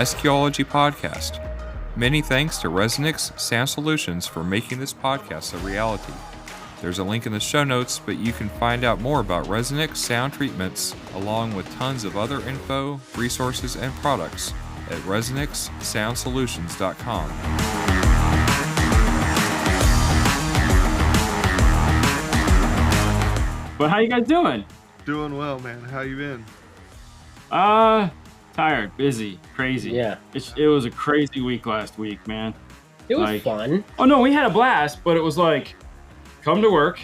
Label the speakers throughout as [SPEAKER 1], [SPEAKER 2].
[SPEAKER 1] SQology Podcast. Many thanks to Resonix Sound Solutions for making this podcast a reality. There's a link in the show notes, but you can find out more about Resonix sound treatments along with tons of other info, resources, and products at resonixsoundsolutions.com.
[SPEAKER 2] But how you guys doing?
[SPEAKER 3] Doing well, man. How you been?
[SPEAKER 2] Tired, busy, crazy.
[SPEAKER 4] Yeah.
[SPEAKER 2] It was a crazy week last week, man.
[SPEAKER 4] It was fun.
[SPEAKER 2] Oh no, we had a blast, but it was like, come to work,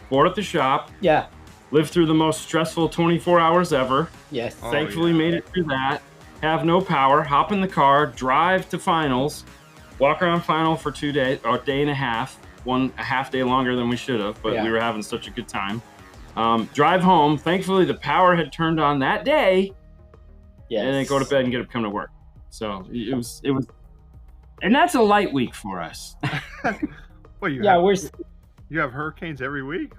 [SPEAKER 2] board at the shop,
[SPEAKER 4] Yeah.
[SPEAKER 2] live through the most stressful 24 hours ever.
[SPEAKER 4] Yes.
[SPEAKER 3] Oh,
[SPEAKER 2] Thankfully
[SPEAKER 3] yeah.
[SPEAKER 2] made it through that. Have no power, hop in the car, drive to finals, walk around final for 2 days, or a day and a half, a half day longer than we should have, but
[SPEAKER 4] Yeah.
[SPEAKER 2] we were having such a good time. Drive home. Thankfully, the power had turned on that day,
[SPEAKER 4] Yes.
[SPEAKER 2] and then go to bed and come to work. So it was, and that's a light week for us.
[SPEAKER 3] Well,
[SPEAKER 4] Yeah,
[SPEAKER 3] you have hurricanes every week.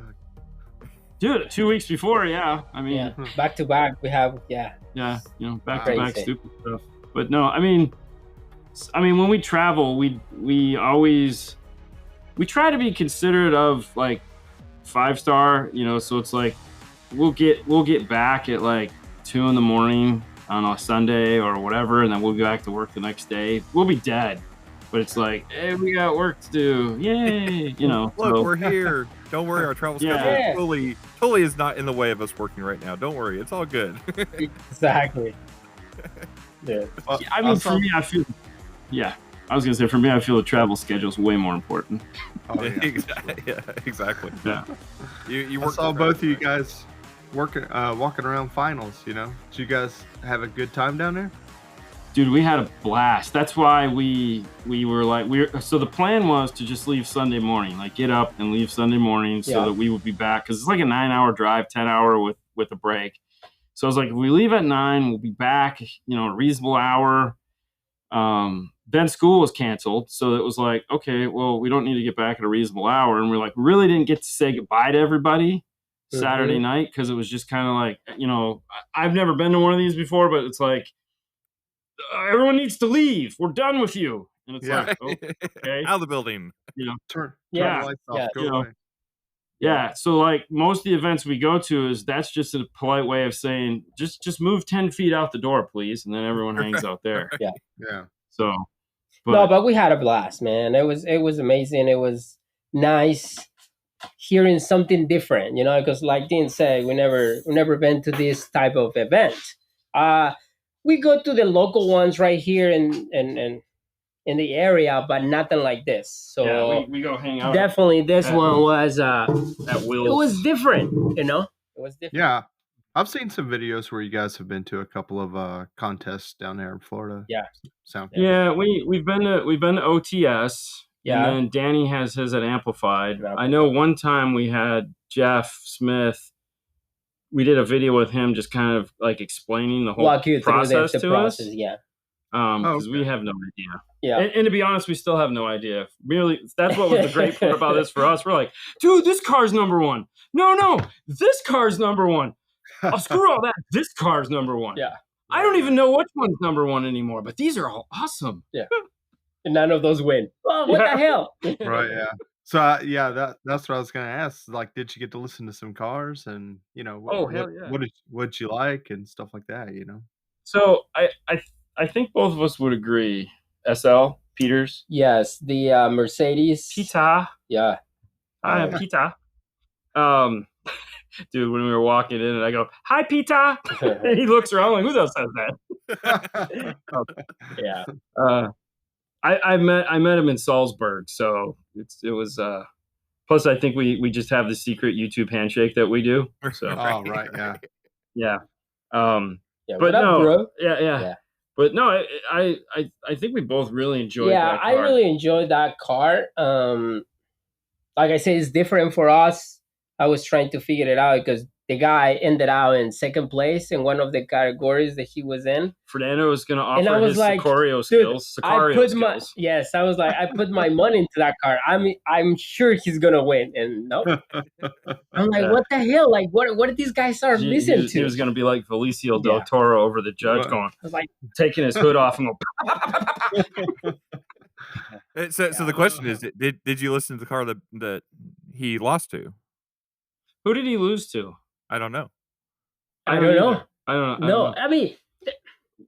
[SPEAKER 2] Dude, 2 weeks before, yeah. I mean,
[SPEAKER 4] yeah, back to back. We have
[SPEAKER 2] back to back
[SPEAKER 4] Crazy.
[SPEAKER 2] stupid stuff. But no, I mean, when we travel, we try to be considerate of like 5-star, so it's like we'll get back at like 2 a.m. on a Sunday or whatever, and then we'll go back to work the next day. We'll be dead, but it's like, hey, we got work to do, yay,
[SPEAKER 3] Look,
[SPEAKER 2] so,
[SPEAKER 3] we're here. Don't worry, our travel
[SPEAKER 2] Yeah.
[SPEAKER 3] schedule totally is not in the way of us working right now. Don't worry, it's all good.
[SPEAKER 4] exactly. Yeah.
[SPEAKER 3] Well,
[SPEAKER 2] I mean, for me, I feel the travel schedule is way more important.
[SPEAKER 3] Oh, yeah.
[SPEAKER 2] Yeah.
[SPEAKER 3] exactly. You
[SPEAKER 2] I
[SPEAKER 3] work. I saw both of you guys walking around finals. Did you guys have a good time down there?
[SPEAKER 2] Dude, we had a blast. That's why we were like, so the plan was to just leave Sunday morning, like get up and leave Sunday morning so that we would be back. Cause it's like a 9-hour drive, 10-hour with a break. So I was like, if we leave at 9, we'll be back, a reasonable hour. Then school was canceled. So it was like, okay, well, we don't need to get back at a reasonable hour. And we're like, really didn't get to say goodbye to everybody Saturday night. Cause it was just kind of like, I've never been to one of these before, but it's like, everyone needs to leave. We're done with you. And it's like, okay.
[SPEAKER 3] Out of the building. Turn
[SPEAKER 4] Yeah.
[SPEAKER 3] the lights off.
[SPEAKER 4] Yeah.
[SPEAKER 3] Go away.
[SPEAKER 2] Yeah. So like most of the events we go to that's just a polite way of saying, just move 10 feet out the door, please. And then everyone hangs out there.
[SPEAKER 3] Yeah.
[SPEAKER 2] So,
[SPEAKER 4] But we had a blast, man. It was amazing. It was nice hearing something different, because like Dean said, we never been to this type of event. We go to the local ones right here in the area, but nothing like this. So
[SPEAKER 2] yeah, we go hang out.
[SPEAKER 4] definitely this one was
[SPEAKER 2] At Will's.
[SPEAKER 4] it was different, It was different.
[SPEAKER 3] Yeah. I've seen some videos where you guys have been to a couple of contests down there in Florida.
[SPEAKER 4] Yeah.
[SPEAKER 3] Sound.
[SPEAKER 2] Yeah, we've been to OTS.
[SPEAKER 4] Yeah.
[SPEAKER 2] And then Danny has his at Amplified.
[SPEAKER 4] Yeah.
[SPEAKER 2] I know one time we had Jeff Smith. We did a video with him, just kind of like explaining the whole
[SPEAKER 4] Walk you through
[SPEAKER 2] process
[SPEAKER 4] the
[SPEAKER 2] to
[SPEAKER 4] process,
[SPEAKER 2] us.
[SPEAKER 4] yeah.
[SPEAKER 2] Because we
[SPEAKER 3] okay.
[SPEAKER 2] have no idea.
[SPEAKER 4] Yeah.
[SPEAKER 2] And to be honest, we still have no idea. Really, that's what was the great part about this for us. We're like, dude, this car's number one. No, this car's number one. Oh, screw all that. This car's number one.
[SPEAKER 4] Yeah.
[SPEAKER 2] I don't even know which one's number one anymore, but these are all awesome.
[SPEAKER 4] And none of those win. Oh, what the hell?
[SPEAKER 3] Right. Yeah. So that's what I was gonna ask. Like, did you get to listen to some cars and
[SPEAKER 2] Oh, hell yeah.
[SPEAKER 3] what you like and stuff like that?
[SPEAKER 2] So I think both of us would agree. SL Peters.
[SPEAKER 4] Yes, the Mercedes.
[SPEAKER 2] Pita.
[SPEAKER 4] Yeah.
[SPEAKER 2] Hi, Pita. Dude, when we were walking in, and I go, "Hi, Pita," and he looks around like, "Who else says that?"
[SPEAKER 4] Yeah.
[SPEAKER 2] I met him in Salzburg, so it was. Plus, I think we just have the secret YouTube handshake that we do. So
[SPEAKER 3] Oh, right. Yeah.
[SPEAKER 2] yeah.
[SPEAKER 4] Yeah.
[SPEAKER 2] But
[SPEAKER 4] what up,
[SPEAKER 2] no,
[SPEAKER 4] bro?
[SPEAKER 2] yeah. But no, I think we both really enjoyed.
[SPEAKER 4] Yeah,
[SPEAKER 2] that
[SPEAKER 4] I
[SPEAKER 2] car.
[SPEAKER 4] really enjoyed that car. Like I said, it's different for us. I was trying to figure it out because the guy ended out in second place in one of the categories that he was in.
[SPEAKER 2] Fernando was going to
[SPEAKER 4] And I
[SPEAKER 2] offer
[SPEAKER 4] was
[SPEAKER 2] his
[SPEAKER 4] like,
[SPEAKER 2] Sicario
[SPEAKER 4] dude,
[SPEAKER 2] skills.
[SPEAKER 4] I
[SPEAKER 2] Sicario
[SPEAKER 4] put
[SPEAKER 2] skills.
[SPEAKER 4] yes, I was like, I put my money into that car. I'm sure he's gonna win, and nope. I'm like,
[SPEAKER 2] Yeah.
[SPEAKER 4] what the hell? Like, what did these guys start listening to?
[SPEAKER 2] He was going to be like Felicio del
[SPEAKER 4] Yeah.
[SPEAKER 2] Toro over the judge,
[SPEAKER 3] Right.
[SPEAKER 2] going,
[SPEAKER 4] I was like,
[SPEAKER 2] taking his hood off and go.
[SPEAKER 1] So the question is, did you listen to the car that he lost to?
[SPEAKER 2] Who did he lose to?
[SPEAKER 1] I don't know.
[SPEAKER 4] I don't know.
[SPEAKER 2] I don't
[SPEAKER 4] No,
[SPEAKER 2] know.
[SPEAKER 4] I mean,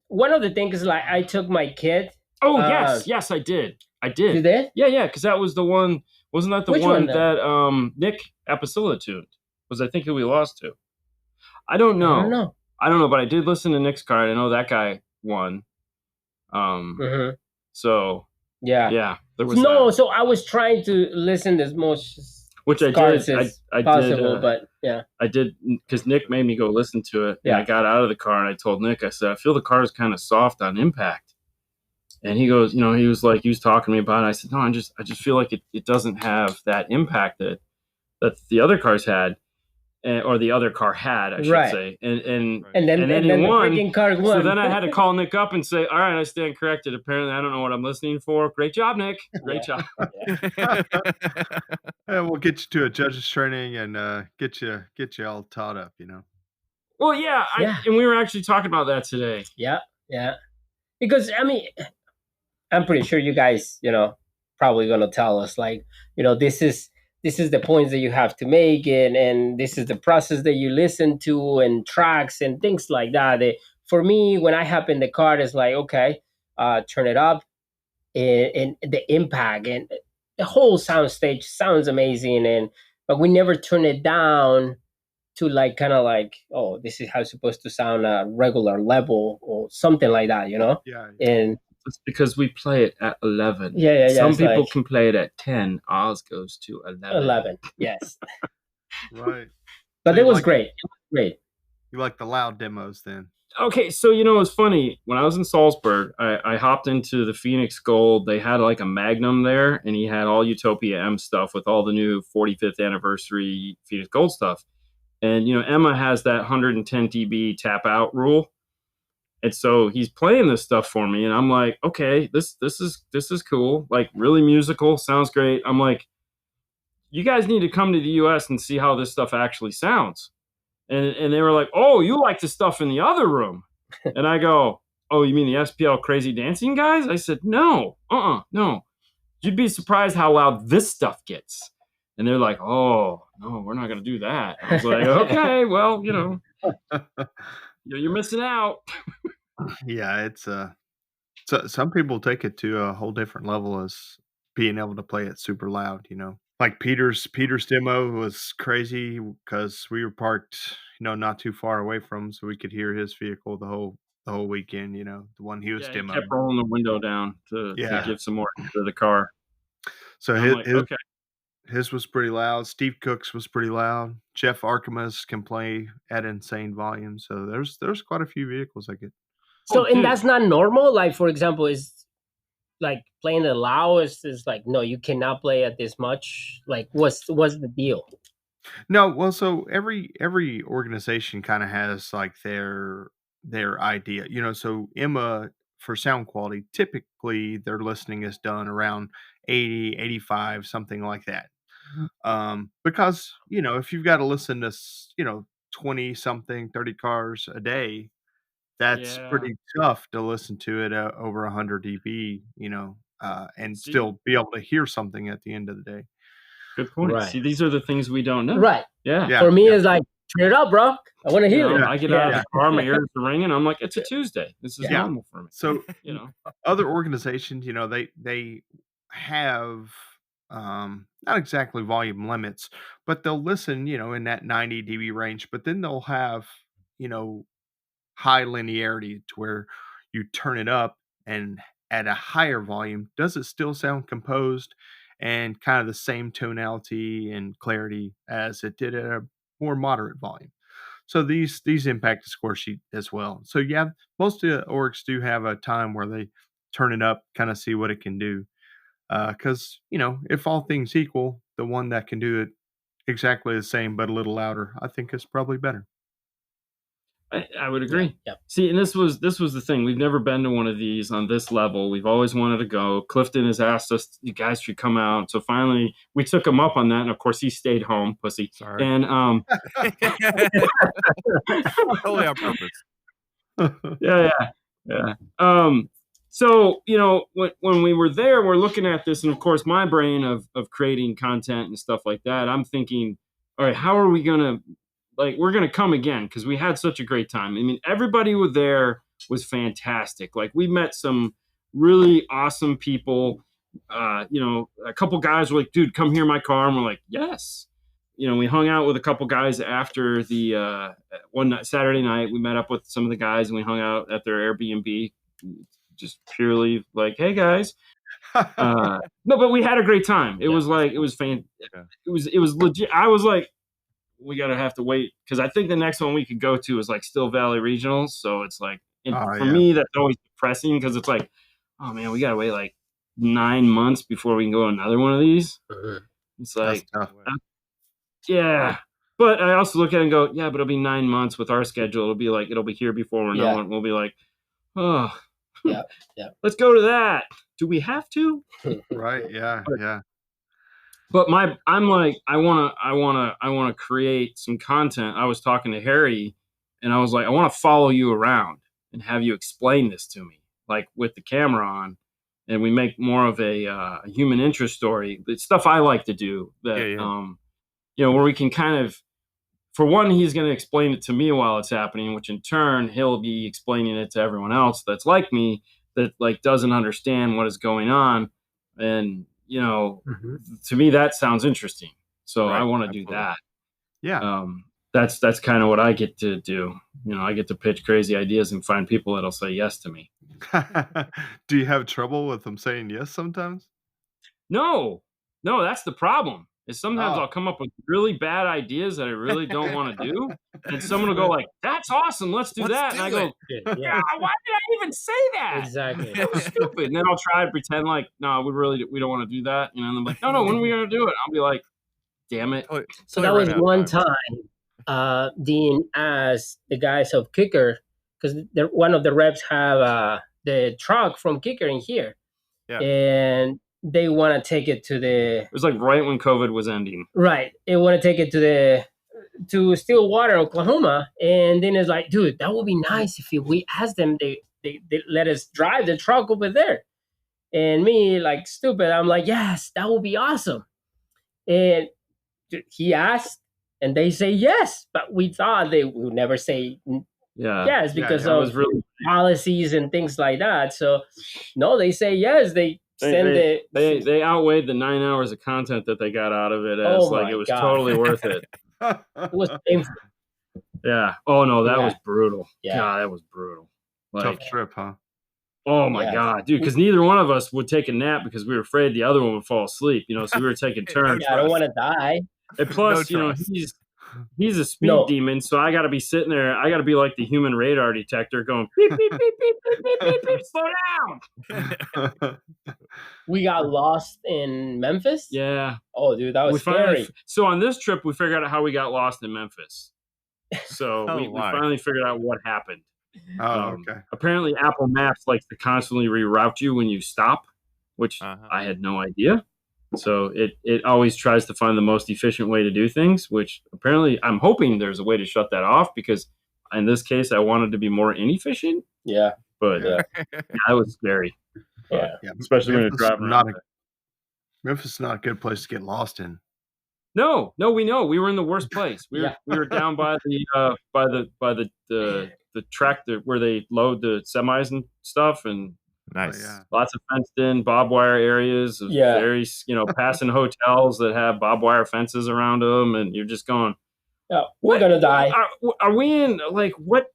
[SPEAKER 4] one of the things is like I took my kid.
[SPEAKER 2] Oh, yes, I did. I did.
[SPEAKER 4] You did?
[SPEAKER 2] Yeah, because that was the one. Wasn't that the
[SPEAKER 4] Which
[SPEAKER 2] one
[SPEAKER 4] one,
[SPEAKER 2] that Nick Apicilla tuned? Was I think who we lost to? I don't know. But I did listen to Nick's card. I know that guy won. So yeah, there was that.
[SPEAKER 4] So I was trying to listen as much
[SPEAKER 2] which I
[SPEAKER 4] cards
[SPEAKER 2] did.
[SPEAKER 4] as
[SPEAKER 2] I
[SPEAKER 4] possible,
[SPEAKER 2] did.
[SPEAKER 4] but yeah,
[SPEAKER 2] I did because Nick made me go listen to it. And I got out of the car and I told Nick, I said, I feel the car is kind of soft on impact. And he goes, he was talking to me about it. I said, no, I just feel like it doesn't have that impact that the other cars had, or the other car had, I should say. And then he won.
[SPEAKER 4] The car won.
[SPEAKER 2] So then I had to call Nick up and say, all right, I stand corrected. Apparently, I don't know what I'm listening for. Great job, Nick. Great job.
[SPEAKER 3] We'll get you to a judge's training and get you all taught up.
[SPEAKER 2] Well, yeah. And we were actually talking about that today.
[SPEAKER 4] Yeah. Because I mean, I'm pretty sure you guys, probably gonna tell us like, this is the points that you have to make, and this is the process that you listen to, and tracks and things like that. For me, when I hop in the car, it's like, okay, turn it up, and the impact and the whole sound stage sounds amazing, but we never turn it down to like kind of like, oh, this is how it's supposed to sound at regular level or something like that,
[SPEAKER 3] Yeah.
[SPEAKER 4] And
[SPEAKER 2] it's because we play it at 11.
[SPEAKER 4] Yeah.
[SPEAKER 2] Some people can play it at 10. Ours goes to 11.
[SPEAKER 4] 11, yes.
[SPEAKER 3] Right.
[SPEAKER 4] But
[SPEAKER 3] So
[SPEAKER 4] it was great.
[SPEAKER 3] You like the loud demos then?
[SPEAKER 2] Okay, so it's funny. When I was in Salzburg, I hopped into the Phoenix Gold. They had like a Magnum there, and he had all Utopia M stuff with all the new 45th anniversary Phoenix Gold stuff. And Emma has that 110 dB tap out rule. And so he's playing this stuff for me, and I'm like, okay, this is cool, like really musical, sounds great. I'm like, you guys need to come to the US and see how this stuff actually sounds. And they were like, oh, you like the stuff in the other room. And I go, oh, you mean the SPL Crazy Dancing guys? I said, no. You'd be surprised how loud this stuff gets. And they're like, oh, no, we're not going to do that. I was like, okay, well, you're missing out.
[SPEAKER 3] Yeah, it's so some people take it to a whole different level as being able to play it super loud, Like Peter's demo was crazy because we were parked, not too far away from him, so we could hear his vehicle the whole weekend, the one he was demoing.
[SPEAKER 2] He kept rolling the window down to give some more to the car.
[SPEAKER 3] So his was pretty loud. Steve Cook's was pretty loud. Jeff Arkimas can play at insane volume. So there's quite a few vehicles I get.
[SPEAKER 4] So and that's not normal. Like, for example, is like playing it loud is like, no, you cannot play at this much. Like, what's the deal?
[SPEAKER 3] No, well, so every organization kind of has like their idea, So Emma, for sound quality, typically their listening is done around 80, 85, something like that. Because if you've got to listen to 20 something 30 cars a day, that's pretty tough to listen to it over 100 dB, and still be able to hear something at the end of the day.
[SPEAKER 2] Good point. Right. See, these are the things we don't know.
[SPEAKER 4] Right.
[SPEAKER 2] Yeah.
[SPEAKER 4] For me, it's like, turn it up, bro. I want to hear it.
[SPEAKER 2] I get out of the car, my ears are ringing. I'm like, it's a Tuesday. This is normal for me.
[SPEAKER 3] So, other organizations, they have not exactly volume limits, but they'll listen, in that 90 dB range, but then they'll have, high linearity to where you turn it up and at a higher volume, does it still sound composed and kind of the same tonality and clarity as it did at a more moderate volume? So these impact the score sheet as well. So yeah, most of the orgs do have a time where they turn it up, kind of see what it can do. Because if all things equal, the one that can do it exactly the same, but a little louder, I think is probably better.
[SPEAKER 2] I would agree.
[SPEAKER 4] Yeah.
[SPEAKER 2] See, and this was the thing. We've never been to one of these on this level. We've always wanted to go. Clifton has asked us, you guys should come out. So finally, we took him up on that, and of course, he stayed home, pussy.
[SPEAKER 1] Sorry.
[SPEAKER 2] And
[SPEAKER 1] Totally on purpose.
[SPEAKER 2] yeah. So when we were there, we're looking at this, and of course, my brain of creating content and stuff like that. I'm thinking, all right, how are we gonna? Like, we're going to come again because we had such a great time. I mean, everybody was there was fantastic. Like, we met some really awesome people. A couple guys were like, dude, come here in my car. And we're like, yes. We hung out with a couple guys after the one night, Saturday night. We met up with some of the guys and we hung out at their Airbnb, just purely like, hey, guys. No, but we had a great time. It was like, it was it was legit. I was like, we have to wait because I think the next one we could go to is like Still Valley Regionals. So it's like, for me, that's always depressing because it's like, oh man, we got to wait like 9 months before we can go to another one of these. It's like, yeah. But I also look at it and go, yeah, but it'll be 9 months with our schedule. It'll be here before we're done. We'll be like, oh,
[SPEAKER 4] yeah.
[SPEAKER 2] Let's go to that. Do we have to?
[SPEAKER 3] Right. Yeah. Yeah.
[SPEAKER 2] But I'm like, I want to create some content. I was talking to Harry and I was like, I want to follow you around and have you explain this to me, like with the camera on, and we make more of a human interest story. It's stuff I like to do that, where we can kind of, for one, he's going to explain it to me while it's happening, which in turn, he'll be explaining it to everyone else that's like me, that like doesn't understand what is going on. And, to me, that sounds interesting. So I want to do that.
[SPEAKER 3] Yeah.
[SPEAKER 2] That's kind of what I get to do. I get to pitch crazy ideas and find people that'll say yes to me.
[SPEAKER 3] Do you have trouble with them saying yes sometimes?
[SPEAKER 2] No, that's the problem. Is sometimes I'll come up with really bad ideas that I really don't want to do. And someone will go like, that's awesome. Let's do that. And I go, yeah, why did I even say that?
[SPEAKER 4] Exactly.
[SPEAKER 2] That was stupid. And then I'll try to pretend like, no, we don't want to do that. And I'm like, no, when are we going to do it? I'll be like, damn it.
[SPEAKER 4] So that was one time Dean asked the guys of Kicker, because one of the reps have the truck from Kicker in here. Yeah. And they want to take it to
[SPEAKER 2] it was like right when COVID was ending.
[SPEAKER 4] Right. They want to take it to Stillwater, Oklahoma. And then it's like, dude, that would be nice if we ask them, they let us drive the truck over there. And me, like stupid, I'm like, yes, that would be awesome. And he asked and they say yes, but we thought they would never say yes because of policies and things like that. So no, they say yes. They
[SPEAKER 2] outweighed the 9 hours of content that they got out of it as it was totally worth it.
[SPEAKER 4] It was painful.
[SPEAKER 2] Yeah. Oh no, that was brutal. Yeah. God, that was brutal.
[SPEAKER 3] Tough trip, huh?
[SPEAKER 2] Oh my God, dude! Because neither one of us would take a nap because we were afraid the other one would fall asleep. So we were taking turns.
[SPEAKER 4] I don't want to die.
[SPEAKER 2] And plus, he's a speed demon, so I got to be sitting there. I got to be like the human radar detector, going beep beep beep beep beep beep beep beep. Slow down.
[SPEAKER 4] We got lost in Memphis.
[SPEAKER 2] Yeah.
[SPEAKER 4] Oh, dude, that was scary.
[SPEAKER 2] So on this trip, we figured out how we got lost in Memphis. So we finally figured out what happened.
[SPEAKER 3] Oh, okay.
[SPEAKER 2] Apparently, Apple Maps likes to constantly reroute you when you stop, which I had no idea. So it always tries to find the most efficient way to do things, which apparently I'm hoping there's a way to shut that off because in this case, I wanted to be more inefficient.
[SPEAKER 4] Yeah.
[SPEAKER 2] But that was scary.
[SPEAKER 4] Yeah.
[SPEAKER 2] Especially when you're driving around.
[SPEAKER 3] Memphis is not a good place to get lost in.
[SPEAKER 2] No, we know. We were in the worst place. We were down by the track where they load the semis and stuff, and
[SPEAKER 1] nice.
[SPEAKER 2] Lots of fenced in barbed wire areas. Very, passing hotels that have barbed wire fences around them, and you're just going,
[SPEAKER 4] yeah, we're gonna die.
[SPEAKER 2] Are we in what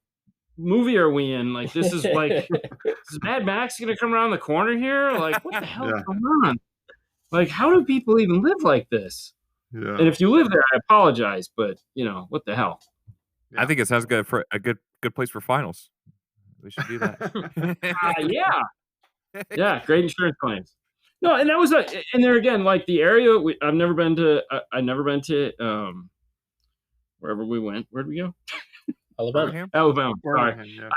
[SPEAKER 2] movie are we in? Like, this is like, is Mad Max gonna come around the corner here? Like, what the hell is going on? Like, how do people even live like this? Yeah. And if you live there, I apologize, but what the hell?
[SPEAKER 1] Yeah. I think it sounds good for a good place for finals. We should do that.
[SPEAKER 2] Yeah, great insurance claims. No, and that was and there again, like the area. I've never been to. I've never been to wherever we went. Where'd we go?
[SPEAKER 4] Alabama.
[SPEAKER 2] Alabama. Sorry,
[SPEAKER 3] Birmingham, yeah.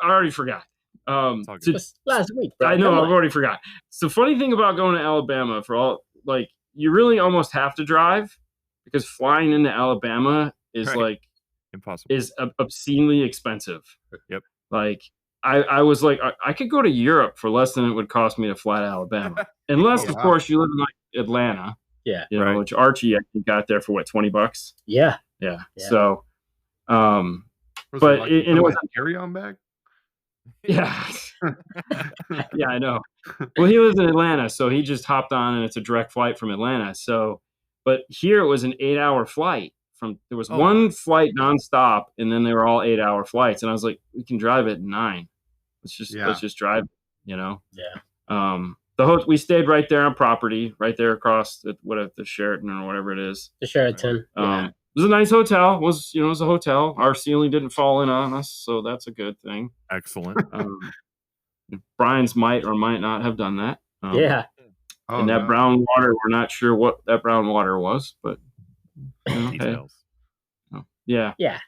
[SPEAKER 2] I already forgot.
[SPEAKER 1] It's all good.
[SPEAKER 4] Just last week, bro.
[SPEAKER 2] I know.
[SPEAKER 4] Come
[SPEAKER 2] I've
[SPEAKER 4] on.
[SPEAKER 2] already forgot. So funny thing about going to Alabama for all, like, you really almost have to drive because flying into Alabama is
[SPEAKER 1] Right.
[SPEAKER 2] like
[SPEAKER 1] Impossible.
[SPEAKER 2] is obscenely expensive.
[SPEAKER 1] Yep.
[SPEAKER 2] Like I was like, I could go to Europe for less than it would cost me to fly to Alabama, unless
[SPEAKER 3] Oh,
[SPEAKER 2] of
[SPEAKER 3] wow.
[SPEAKER 2] course you live in like Atlanta.
[SPEAKER 4] Yeah.
[SPEAKER 2] You know,
[SPEAKER 1] Right.
[SPEAKER 2] which Archie I think got there for what, $20.
[SPEAKER 4] Yeah.
[SPEAKER 2] Yeah.
[SPEAKER 4] Yeah.
[SPEAKER 2] So,
[SPEAKER 3] Was
[SPEAKER 2] but
[SPEAKER 3] it like
[SPEAKER 2] and it was
[SPEAKER 3] carry-on bag?
[SPEAKER 2] yeah. Yeah, I know. Well, he lives in Atlanta, so he just hopped on, and it's a direct flight from Atlanta. So, but here it was an 8-hour flight. There was
[SPEAKER 1] Oh,
[SPEAKER 2] one flight nonstop, and then they were all 8-hour flights. And I was like, we can drive it in 9. Let's just drive. You know.
[SPEAKER 4] Yeah.
[SPEAKER 2] We stayed right there on property, right there across the Sheraton or whatever it is.
[SPEAKER 4] The Sheraton. Yeah.
[SPEAKER 2] It was a nice hotel. It was a hotel. Our ceiling didn't fall in on us, so that's a good thing.
[SPEAKER 1] Excellent.
[SPEAKER 2] Brian's might or might not have done that.
[SPEAKER 4] Yeah.
[SPEAKER 3] Oh,
[SPEAKER 2] And that
[SPEAKER 3] no.
[SPEAKER 2] brown water, we're not sure what that brown water was, but hey.
[SPEAKER 1] Details.
[SPEAKER 2] Yeah.
[SPEAKER 4] Yeah.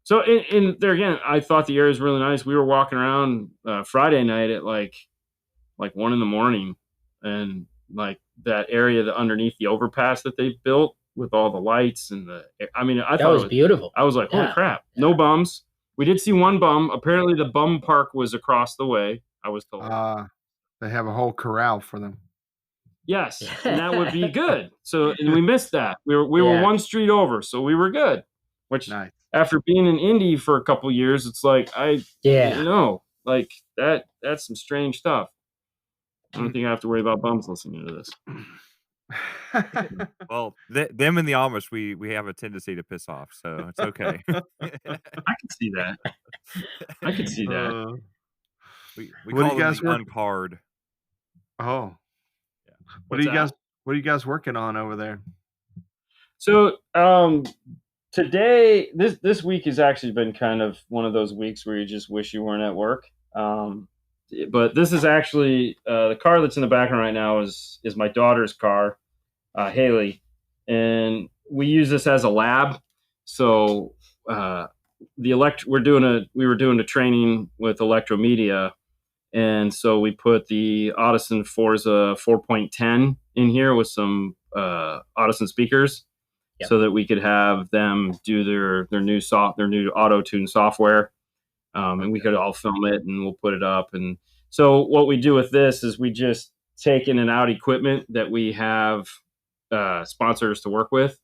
[SPEAKER 2] So in there again, I thought the area was really nice. We were walking around Friday night at like 1 a.m, and like that area underneath the overpass that they built with all the lights and I thought
[SPEAKER 4] That was beautiful.
[SPEAKER 2] I was like, holy
[SPEAKER 4] Yeah.
[SPEAKER 2] crap, no bums. We did see one bum. Apparently the bum park was across the way, I was told.
[SPEAKER 3] They have a whole corral for them.
[SPEAKER 2] Yes, and that would be good. So, and we missed that. We were
[SPEAKER 4] Yeah.
[SPEAKER 2] one street over, so we were good. Which,
[SPEAKER 3] Nice.
[SPEAKER 2] after being in Indy for a couple years, it's like like that's some strange stuff. I don't think I have to worry about bums listening to this.
[SPEAKER 1] Well, them and the Amish, we have a tendency to piss off, so it's okay.
[SPEAKER 2] I can see that. I can see that.
[SPEAKER 1] We
[SPEAKER 3] What do
[SPEAKER 1] call
[SPEAKER 3] you
[SPEAKER 1] them
[SPEAKER 3] guys
[SPEAKER 1] the
[SPEAKER 3] work-
[SPEAKER 1] uncard.
[SPEAKER 3] Oh.
[SPEAKER 2] What's that?
[SPEAKER 3] What are you guys working on over there?
[SPEAKER 2] So today, this week has actually been kind of one of those weeks where you just wish you weren't at work. But this is actually the car that's in the background right now is my daughter's car, Haley, and we use this as a lab. So we were doing a training with Electromedia, and so we put the Audison Forza 4.10 in here with some Audison speakers.
[SPEAKER 4] Yep.
[SPEAKER 2] So that we could have them do their new auto tune software, and we could all film it and we'll put it up. And so what we do with this is we just take in and out equipment that we have sponsors to work with.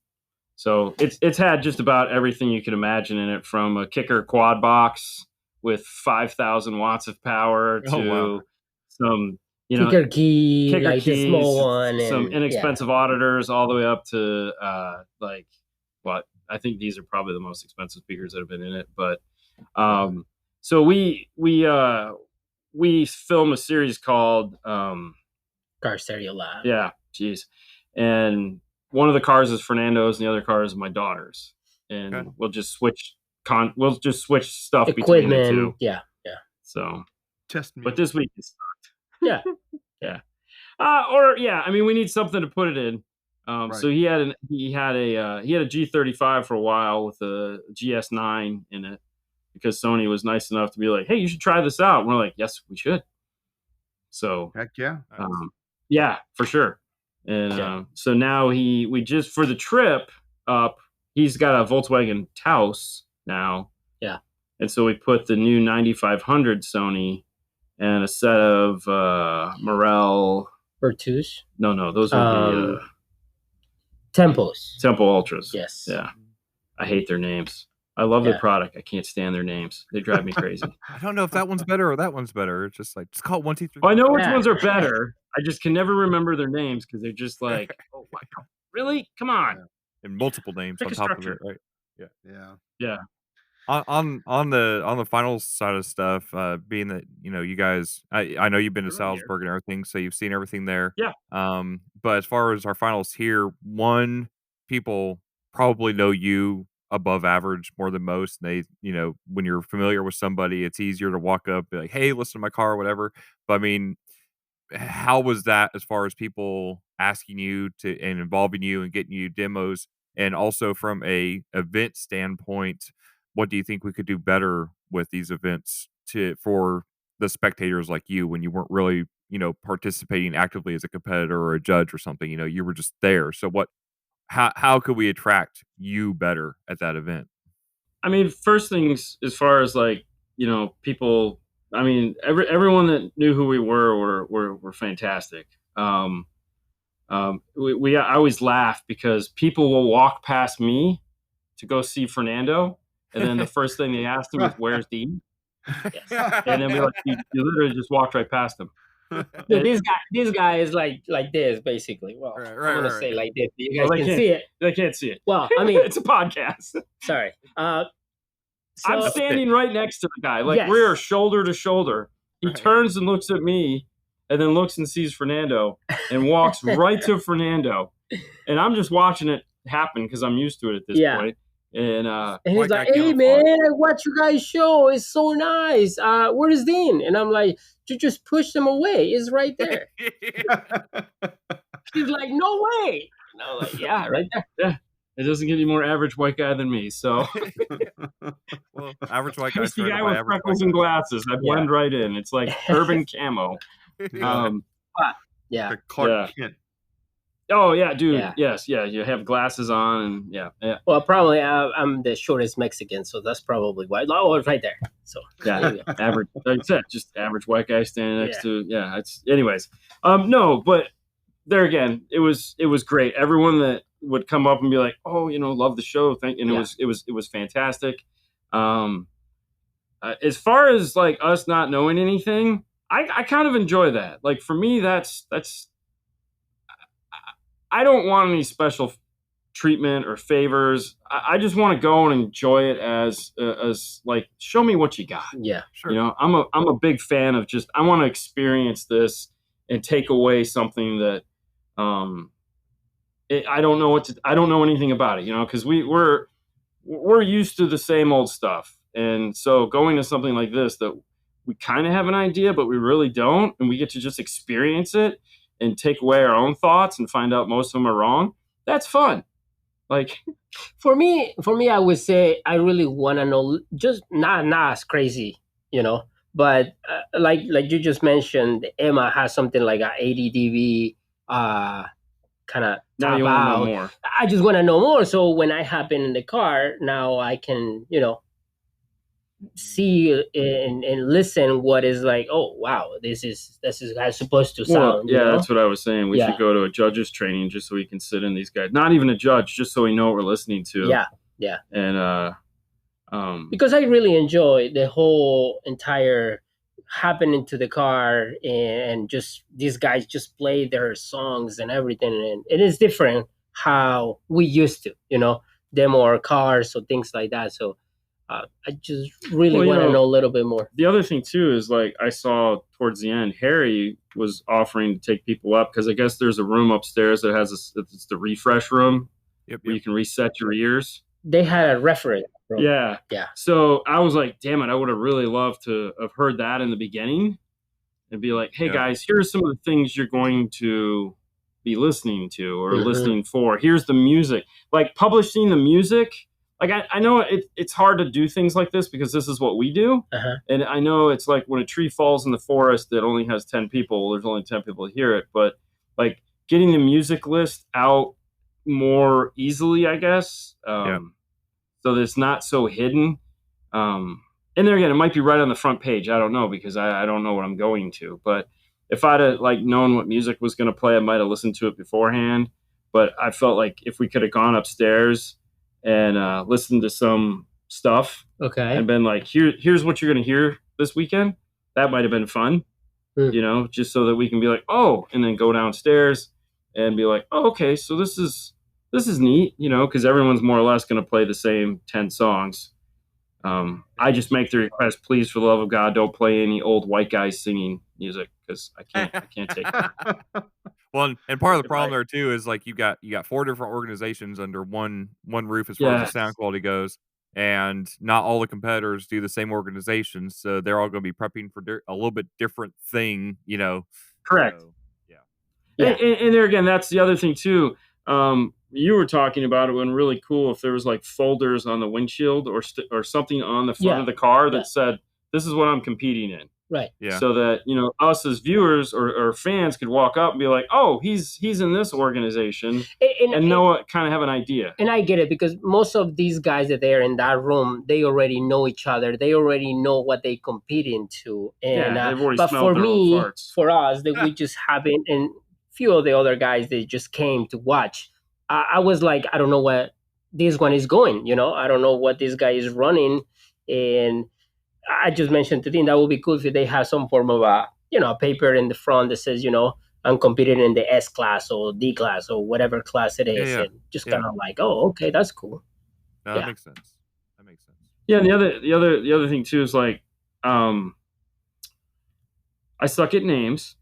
[SPEAKER 2] So it's had just about everything you could imagine in it, from a kicker quad box with 5,000 watts of power to some
[SPEAKER 4] kicker key,
[SPEAKER 2] kicker
[SPEAKER 4] like
[SPEAKER 2] keys,
[SPEAKER 4] the small one,
[SPEAKER 2] some
[SPEAKER 4] and
[SPEAKER 2] inexpensive auditors, all the way up to I think these are probably the most expensive speakers that have been in it. But so we film a series called
[SPEAKER 4] Car Stereo Lab.
[SPEAKER 2] Yeah, geez. And one of the cars is Fernando's, and the other car is my daughter's. And
[SPEAKER 1] Okay.
[SPEAKER 2] we'll just switch stuff between
[SPEAKER 4] Equipment.
[SPEAKER 2] the two.
[SPEAKER 4] Yeah.
[SPEAKER 2] So,
[SPEAKER 3] Test me.
[SPEAKER 2] but this week is
[SPEAKER 4] Yeah.
[SPEAKER 2] yeah. We need something to put it in.
[SPEAKER 3] Right.
[SPEAKER 2] So he had a G35 for a while with a GS9 in it, because Sony was nice enough to be like, hey, you should try this out. And we're like, yes, we should. So
[SPEAKER 3] Heck yeah.
[SPEAKER 2] yeah, for sure. And so now we just, for the trip up, he's got a Volkswagen Taos now.
[SPEAKER 4] Yeah.
[SPEAKER 2] And so we put the new 9500 Sony and a set of Morel.
[SPEAKER 4] Virtus.
[SPEAKER 2] No, those are the
[SPEAKER 4] Tempos.
[SPEAKER 2] Temple Ultras.
[SPEAKER 4] Yes.
[SPEAKER 2] Yeah. I hate their names. I love their product. I can't stand their names. They drive me crazy.
[SPEAKER 1] I don't know if that one's better or that one's better. It's just like, just call it 1, 2, 3.
[SPEAKER 2] Well, I know which
[SPEAKER 4] Yeah.
[SPEAKER 2] ones are better. I just can never remember their names because they're just like, oh my God, really? Come on.
[SPEAKER 1] And multiple names
[SPEAKER 2] Pick
[SPEAKER 1] on
[SPEAKER 2] a
[SPEAKER 1] top of it,
[SPEAKER 2] structure.
[SPEAKER 1] right?
[SPEAKER 3] Yeah.
[SPEAKER 2] Yeah.
[SPEAKER 1] On the final side of stuff, being that you guys, I know you've been to
[SPEAKER 2] They're right
[SPEAKER 1] Salzburg and everything, so you've seen everything there.
[SPEAKER 2] Yeah.
[SPEAKER 1] But as far as our finals here, people probably know you above average more than most. And they, when you're familiar with somebody, it's easier to walk up, be like, hey, listen to my car, or whatever. But I mean, how was that as far as people asking you to and involving you and getting you demos? And also from a event standpoint, what do you think we could do better with these events for the spectators like you when you weren't really, participating actively as a competitor or a judge or something? You were just there. So how could we attract you better at that event?
[SPEAKER 2] I mean, first things as far as like, people, I mean, everyone that knew who we were fantastic. I always laugh because people will walk past me to go see Fernando, and then the first thing they ask him is, "Where's Dean?" Yes. And then we're like, you literally just walked right past him.
[SPEAKER 4] Dude, this guy is like this basically. Well,
[SPEAKER 1] Right,
[SPEAKER 4] I'm gonna
[SPEAKER 1] right.
[SPEAKER 4] say like this. You guys
[SPEAKER 2] Well,
[SPEAKER 4] can see it.
[SPEAKER 2] They can't see it.
[SPEAKER 4] Well, I mean,
[SPEAKER 2] it's a podcast.
[SPEAKER 4] sorry.
[SPEAKER 2] I'm standing right next to the guy, like
[SPEAKER 4] Yes.
[SPEAKER 2] we're shoulder to shoulder. He
[SPEAKER 1] Right.
[SPEAKER 2] turns and looks at me, and then looks and sees Fernando, and walks right to Fernando. And I'm just watching it happen because I'm used to it at this point. And
[SPEAKER 4] And he's
[SPEAKER 1] White
[SPEAKER 4] like,
[SPEAKER 1] guy
[SPEAKER 4] "Hey
[SPEAKER 1] camouflage.
[SPEAKER 4] man, I watch you guys show. It's so nice. Where is Dean?" And I'm like, "You just push them away. It's right there." He's like, "No way." And I'm like, "Yeah, right there."
[SPEAKER 2] yeah, it doesn't get any more average white guy than me. So
[SPEAKER 1] Well, average white guy.
[SPEAKER 2] just the guy with freckles and glasses. I blend right in. It's like urban camo.
[SPEAKER 4] Yeah.
[SPEAKER 3] The Clark Kent.
[SPEAKER 2] Oh yeah, dude.
[SPEAKER 4] Yeah.
[SPEAKER 2] Yes, yeah. You have glasses on, and yeah.
[SPEAKER 4] Well, probably I'm the shortest Mexican, so that's probably why. Oh, it's right there. So
[SPEAKER 2] Yeah,
[SPEAKER 4] there you go.
[SPEAKER 2] average. Like I said, just average white guy standing next to. Yeah, it's. Anyways, no, but there again, it was great. Everyone that would come up and be like, "Oh, love the show," and it was fantastic. As far as like us not knowing anything, I kind of enjoy that. Like for me, that's. I don't want any special treatment or favors. I just want to go and enjoy it as like, show me what you got.
[SPEAKER 4] Yeah.
[SPEAKER 1] Sure.
[SPEAKER 2] I'm a big fan of just, I want to experience this and take away something that I don't know anything about it, because we're used to the same old stuff. And so going to something like this that we kind of have an idea, but we really don't, and we get to just experience it and take away our own thoughts and find out most of them are wrong. That's fun. Like
[SPEAKER 4] for me, I would say I really want to know, just not as crazy, but like you just mentioned, Emma has something like a 80 dB kind of.
[SPEAKER 2] Now you want to know more.
[SPEAKER 4] I just want to know more. So when I hop in the car, now I can, see and listen what is like, oh wow, this is how it's supposed to sound.
[SPEAKER 2] That's what I was saying. We should go to a judge's training just so we can sit in these guys. Not even a judge, just so we know what we're listening to.
[SPEAKER 4] Yeah.
[SPEAKER 2] And
[SPEAKER 4] because I really enjoy the whole entire happening to the car and just these guys just play their songs and everything, and it is different how we used to, demo our cars or things like that. So I just really want to know a little bit more.
[SPEAKER 2] The other thing too is like I saw towards the end, Harry was offering to take people up because I guess there's a room upstairs that has it's the refresh room where you can reset your ears.
[SPEAKER 4] They had a reference.
[SPEAKER 2] Yeah. So I was like, damn it, I would have really loved to have heard that in the beginning and be like, hey guys, here's some of the things you're going to be listening to or listening for. Here's the music. Like publishing the music. Like I know it's hard to do things like this because this is what we do. And I know it's like when a tree falls in the forest that only has 10 people, there's only 10 people to hear it. But like getting the music list out more easily, I guess, so that it's not so hidden. And there again, it might be right on the front page. I don't know because I don't know what I'm going to. But if I'd have like known what music was going to play, I might have listened to it beforehand. But I felt like if we could have gone upstairs and listened to some stuff, and been like, here's what you're going to hear this weekend. That might have been fun, just so that we can be like, oh, and then go downstairs and be like, oh, okay, so this is neat, because everyone's more or less going to play the same 10 songs. I just make the request, please, for the love of God, don't play any old white guys singing music because I can't take it.
[SPEAKER 1] Well, and part of the problem there too is like you got 4 different organizations under one roof as far as the sound quality goes, and not all the competitors do the same organizations, so they're all going to be prepping for a little bit different thing,
[SPEAKER 2] Correct.
[SPEAKER 1] So, yeah.
[SPEAKER 2] And there again, that's the other thing too. You were talking about it when really cool if there was like folders on the windshield or something on the front of the car that said, "This is what I'm competing in."
[SPEAKER 4] Right.
[SPEAKER 1] Yeah.
[SPEAKER 2] So that us as viewers or fans could walk up and be like, "Oh, he's in this organization," and know kind of have an idea.
[SPEAKER 4] And I get it because most of these guys that they're in that room, they already know each other. They already know what they compete into. And
[SPEAKER 2] they've already
[SPEAKER 4] but
[SPEAKER 2] smelled
[SPEAKER 4] for
[SPEAKER 2] their own
[SPEAKER 4] me,
[SPEAKER 2] farts.
[SPEAKER 4] for us, that we just haven't, and few of the other guys they just came to watch. I was like, I don't know what this one is going. I don't know what this guy is running, and I just mentioned to Dean that would be cool if they have some form of a paper in the front that says I'm competing in the S class or D class or whatever class it is, and just kind of like, oh, okay, that's cool.
[SPEAKER 1] No, that makes sense.
[SPEAKER 2] Yeah, and the other thing too is like, I suck at names.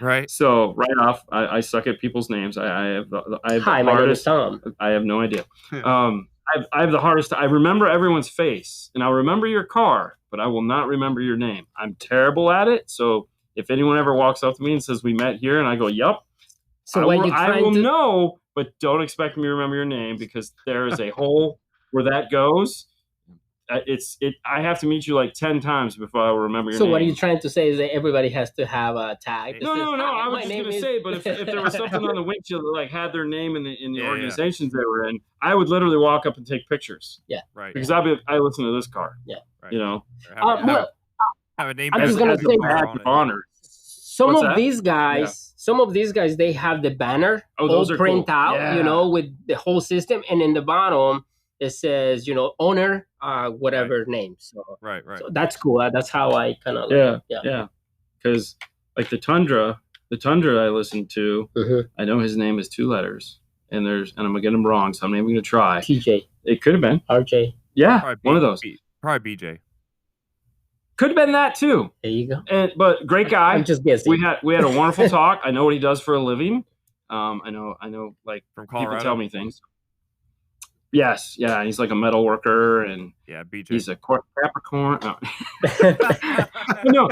[SPEAKER 1] Right.
[SPEAKER 2] So right off, I suck at people's names. I have
[SPEAKER 4] Hi, my name is Tom.
[SPEAKER 2] I have no idea. I have the hardest. I remember everyone's face, and I'll remember your car, but I will not remember your name. I'm terrible at it. So if anyone ever walks up to me and says we met here, and I go, "Yup,"
[SPEAKER 4] so
[SPEAKER 2] I will know, but don't expect me to remember your name because there is a hole where that goes. I have to meet you like 10 times before I will remember your name.
[SPEAKER 4] So what are you trying to say is that everybody has to have a tag?
[SPEAKER 2] No. I was just going to say, but if there was something on the windshield that like had their name in the organizations they were in, I would literally walk up and take pictures.
[SPEAKER 4] Yeah,
[SPEAKER 1] right.
[SPEAKER 2] Because I listen to this car.
[SPEAKER 4] Yeah,
[SPEAKER 1] right.
[SPEAKER 2] Have
[SPEAKER 1] a name.
[SPEAKER 4] I'm just going to say
[SPEAKER 2] badge of honor.
[SPEAKER 4] Some of these guys, they have the banner all print out, with the whole system, and in the bottom it says, owner, whatever name. So
[SPEAKER 1] right.
[SPEAKER 4] So that's cool. That's how I kind of
[SPEAKER 2] yeah. Because like the Tundra I listened to, I know his name is 2 letters, and I'm gonna get him wrong, so I'm not even gonna try.
[SPEAKER 4] TJ.
[SPEAKER 2] It could have been
[SPEAKER 4] RJ.
[SPEAKER 2] Yeah, one of those.
[SPEAKER 1] Probably BJ.
[SPEAKER 2] Could have been that too.
[SPEAKER 4] There you go.
[SPEAKER 2] But great guy.
[SPEAKER 4] I'm just guessing.
[SPEAKER 2] We had a wonderful talk. I know what he does for a living. I know. Like
[SPEAKER 1] from Colorado.
[SPEAKER 2] People tell me things. Yes, yeah, he's like a metal worker, and
[SPEAKER 1] BJ.
[SPEAKER 2] He's a Capricorn. No.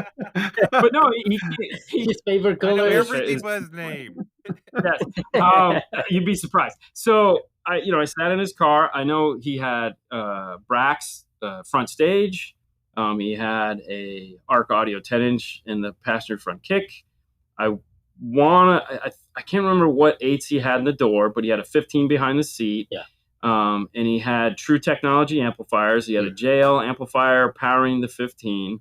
[SPEAKER 2] but no,
[SPEAKER 4] his favorite color
[SPEAKER 1] is everything was his name.
[SPEAKER 2] Yes, you'd be surprised. So I sat in his car. I know he had Brax front stage. He had a Arc Audio 10-inch in the passenger front kick. I can't remember what 8s he had in the door, but he had a 15 behind the seat.
[SPEAKER 4] Yeah.
[SPEAKER 2] And he had True Technology amplifiers. He had a JL amplifier powering the 15.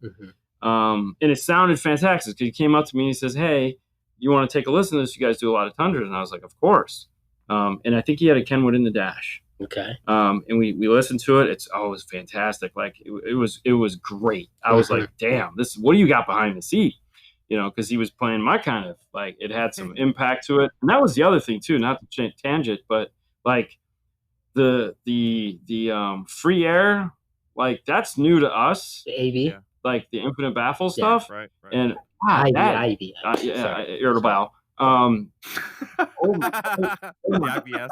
[SPEAKER 2] And it sounded fantastic because he came up to me and he says, "Hey, you want to take a listen to this? You guys do a lot of Tundras." And I was like, "Of course." And I think he had a Kenwood in the dash.
[SPEAKER 4] Okay.
[SPEAKER 2] And we listened to it. It was fantastic. Like it was great. I was like, "Damn, what do you got behind the seat?" Because he was playing my kind of, like, it had some impact to it. And that was the other thing too, not to tangent, but like the free air, like that's new to us.
[SPEAKER 4] The AV,
[SPEAKER 2] like the infinite baffle stuff,
[SPEAKER 1] right.
[SPEAKER 2] And
[SPEAKER 4] IB.
[SPEAKER 2] Irritable bowel.
[SPEAKER 1] The IBS.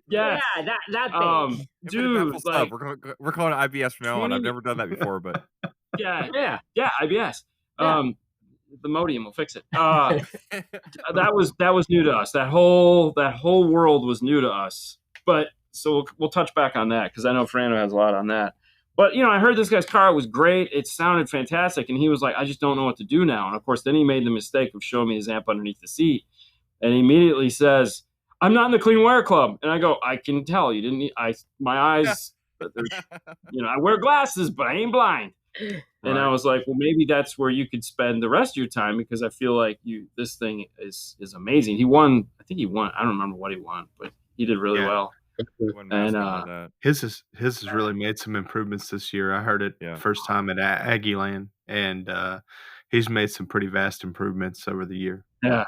[SPEAKER 2] Yeah,
[SPEAKER 4] that thing.
[SPEAKER 2] Dude, like,
[SPEAKER 1] we're calling it IBS from now on. I've never done that before, but
[SPEAKER 2] yeah, IBS. The Modium will fix it. That was new to us. That whole world was new to us. But so we'll touch back on that because I know Fernando has a lot on that. But I heard this guy's car was great. It sounded fantastic, and he was like, "I just don't know what to do now." And of course, then he made the mistake of showing me his amp underneath the seat, and he immediately says, "I'm not in the Clean Wire Club." And I go, "I can tell you didn't. My eyes, I wear glasses, but I ain't blind." And I was like, well, maybe that's where you could spend the rest of your time because I feel like this thing is amazing. He won. I think he won. I don't remember what he won, but he did really well. And
[SPEAKER 3] his has really made some improvements this year. I heard it first time at Aggieland, and he's made some pretty vast improvements over the year.
[SPEAKER 2] Yeah.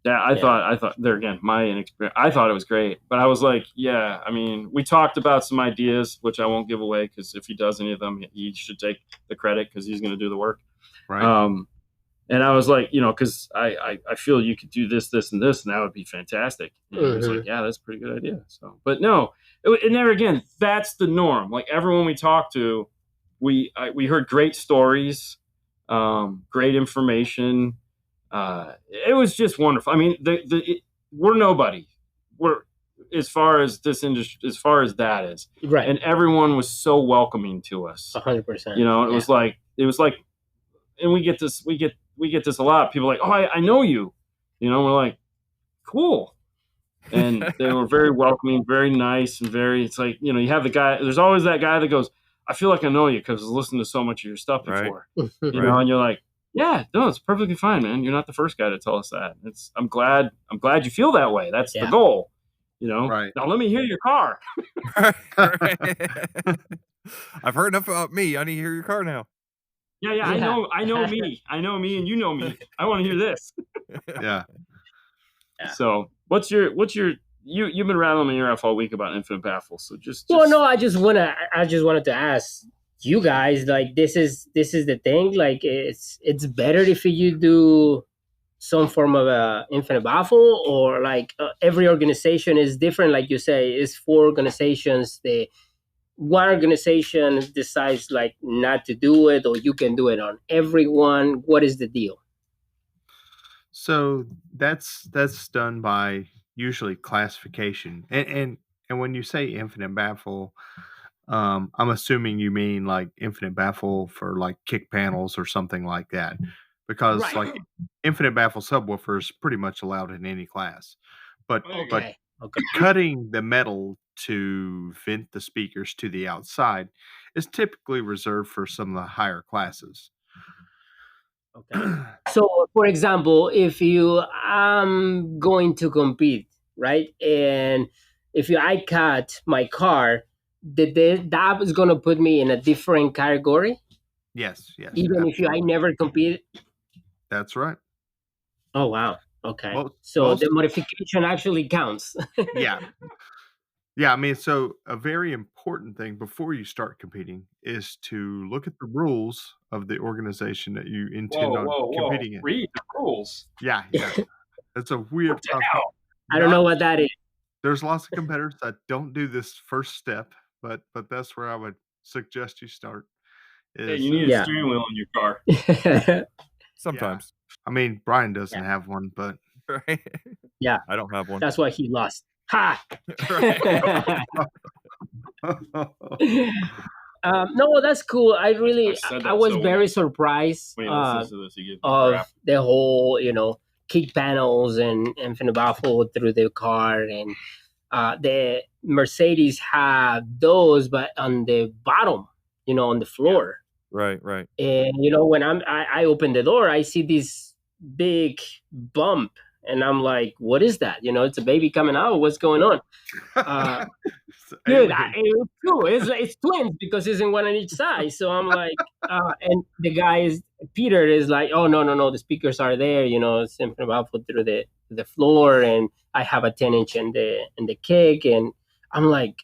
[SPEAKER 2] I thought there again, my inexperience. I thought it was great, but I was like, yeah. I mean, we talked about some ideas, which I won't give away because if he does any of them, he should take the credit because he's going to do the work.
[SPEAKER 3] Right.
[SPEAKER 2] And I was like, because I feel you could do this, and this, and that would be fantastic. And he was like, yeah, that's a pretty good idea. So, but no, and there again, that's the norm. Like everyone we talked to, we heard great stories, great information. it was just wonderful. I mean, we're nobody. We're as far as this industry, as far as that is,
[SPEAKER 4] right.
[SPEAKER 2] And everyone was so welcoming to us.
[SPEAKER 4] 100%.
[SPEAKER 2] You know, it was like, and we get this a lot. People are like, oh, I know you. You know, we're like, cool. And they were very welcoming, very nice, and it's like, you know, you have the guy, there's always that guy that goes, I feel like I know you because I was listening to so much of your stuff before.
[SPEAKER 1] Right.
[SPEAKER 2] You know, and you're like, yeah, no, it's perfectly fine, man. You're not the first guy to tell us that. I'm glad you feel that way. That's the goal. You know,
[SPEAKER 3] right.
[SPEAKER 2] Now let me hear your car.
[SPEAKER 1] I've heard enough about me. I need to hear your car now.
[SPEAKER 2] Yeah. I know me, and you know me. I want to hear this.
[SPEAKER 3] Yeah.
[SPEAKER 2] So what's your you've been rattling my ear off all week about Infinite Baffle. So just
[SPEAKER 4] well, no, I just wanted to ask you guys, like, this is the thing. Like, it's better if you do some form of a Infinite Baffle, or like every organization is different. Like you say, it's 4 organizations. One organization decides like not to do it, or you can do it on everyone. What is the deal?
[SPEAKER 3] So that's done by usually classification, and when you say Infinite Baffle, I'm assuming you mean like Infinite Baffle for like kick panels or something like that, because like Infinite Baffle subwoofer is pretty much allowed in any class, but cutting the metal to vent the speakers to the outside is typically reserved for some of the higher classes.
[SPEAKER 4] Okay. So, for example, if I'm going to compete, right, and if I cut my car, that is going to put me in a different category.
[SPEAKER 3] Yes.
[SPEAKER 4] Even absolutely. If I never compete.
[SPEAKER 3] That's right.
[SPEAKER 4] Oh wow. Okay. So the modification actually counts.
[SPEAKER 3] Yeah. Yeah, I mean, so a very important thing before you start competing is to look at the rules of the organization that you intend on competing in.
[SPEAKER 2] Read the rules.
[SPEAKER 3] Yeah. It's a weird topic.
[SPEAKER 4] I don't know what that is.
[SPEAKER 3] There's lots of competitors that don't do this first step, but that's where I would suggest you start.
[SPEAKER 2] Hey, you need a steering wheel in your car.
[SPEAKER 1] Sometimes.
[SPEAKER 3] Yeah. I mean, Brian doesn't have one, but
[SPEAKER 4] yeah,
[SPEAKER 1] I don't have one.
[SPEAKER 4] That's why he lost. Ha! No, that's cool. I was very surprised of the whole, kick panels and Infinite Baffle through the car, and the Mercedes have those, but on the bottom, on the floor.
[SPEAKER 1] Right.
[SPEAKER 4] And when I open the door, I see this big bump. And I'm like, what is that? It's a baby coming out. What's going on? Dude, it's cool. It's twins because it's in one on each side. So I'm like, and the guy Peter is like, oh, no. The speakers are there. It's Infinite Baffle through the floor. And I have a 10-inch in the kick. And I'm like,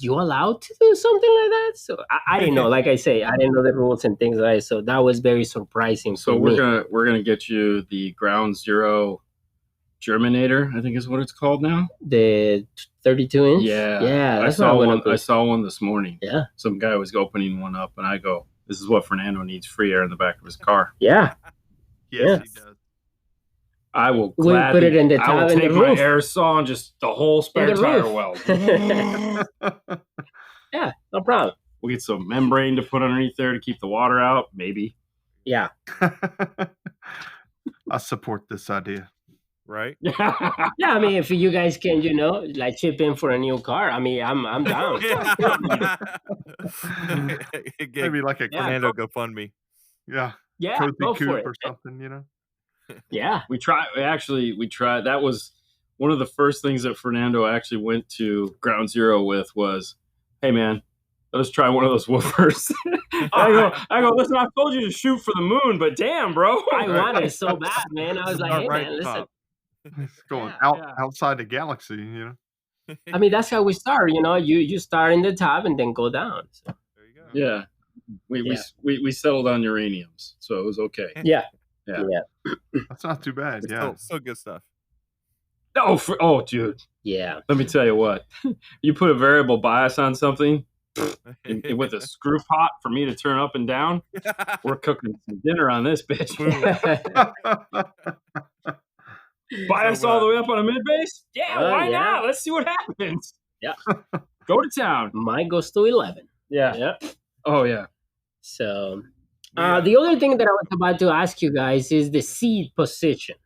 [SPEAKER 4] you allowed to do something like that? So I didn't know. Like I say, I didn't know the rules and things like that. So that was very surprising.
[SPEAKER 2] So we're gonna get you the Ground Zero Germinator, I think is what it's called now.
[SPEAKER 4] The 32-inch. Yeah.
[SPEAKER 2] I saw one this morning.
[SPEAKER 4] Yeah.
[SPEAKER 2] Some guy was opening one up, and I go, "This is what Fernando needs: free air in the back of his car."
[SPEAKER 4] Yeah.
[SPEAKER 3] Yes, he does.
[SPEAKER 2] I will gladly
[SPEAKER 4] put it in the top.
[SPEAKER 2] I will take my air saw and just the whole spare tire weld.
[SPEAKER 4] Yeah, no problem.
[SPEAKER 2] We'll get some membrane to put underneath there to keep the water out, maybe.
[SPEAKER 4] Yeah.
[SPEAKER 3] I support this idea.
[SPEAKER 1] Right?
[SPEAKER 4] Yeah, I mean, if you guys can, like chip in for a new car, I mean, I'm down.
[SPEAKER 1] Maybe like a Fernando GoFundMe.
[SPEAKER 3] Yeah.
[SPEAKER 4] Yeah, go for it.
[SPEAKER 3] Or something,
[SPEAKER 4] Yeah.
[SPEAKER 2] We tried. That was one of the first things that Fernando actually went to Ground Zero with was, hey, man, let's try one of those woofers. I go, listen, I told you to shoot for the moon, but damn, bro.
[SPEAKER 4] I wanted it so bad, man. I was like, hey, man, listen.
[SPEAKER 3] It's going outside the galaxy,
[SPEAKER 4] I mean, that's how we start, you start in the top and then go down. So.
[SPEAKER 1] There you go.
[SPEAKER 2] Yeah. We settled on uraniums, so it was okay.
[SPEAKER 4] Yeah.
[SPEAKER 3] That's not too bad.
[SPEAKER 1] Still good stuff.
[SPEAKER 2] Oh, dude.
[SPEAKER 4] Yeah.
[SPEAKER 2] Let me tell you what. You put a variable bias on something, and with a screw pot for me to turn up and down. We're cooking some dinner on this bitch. Buy us all the way up on a mid base? Yeah, why not? Let's see what happens.
[SPEAKER 4] Yeah.
[SPEAKER 2] Go to town.
[SPEAKER 4] Mine goes to 11.
[SPEAKER 2] Yeah. Oh, yeah.
[SPEAKER 4] So the other thing that I was about to ask you guys is the seat position.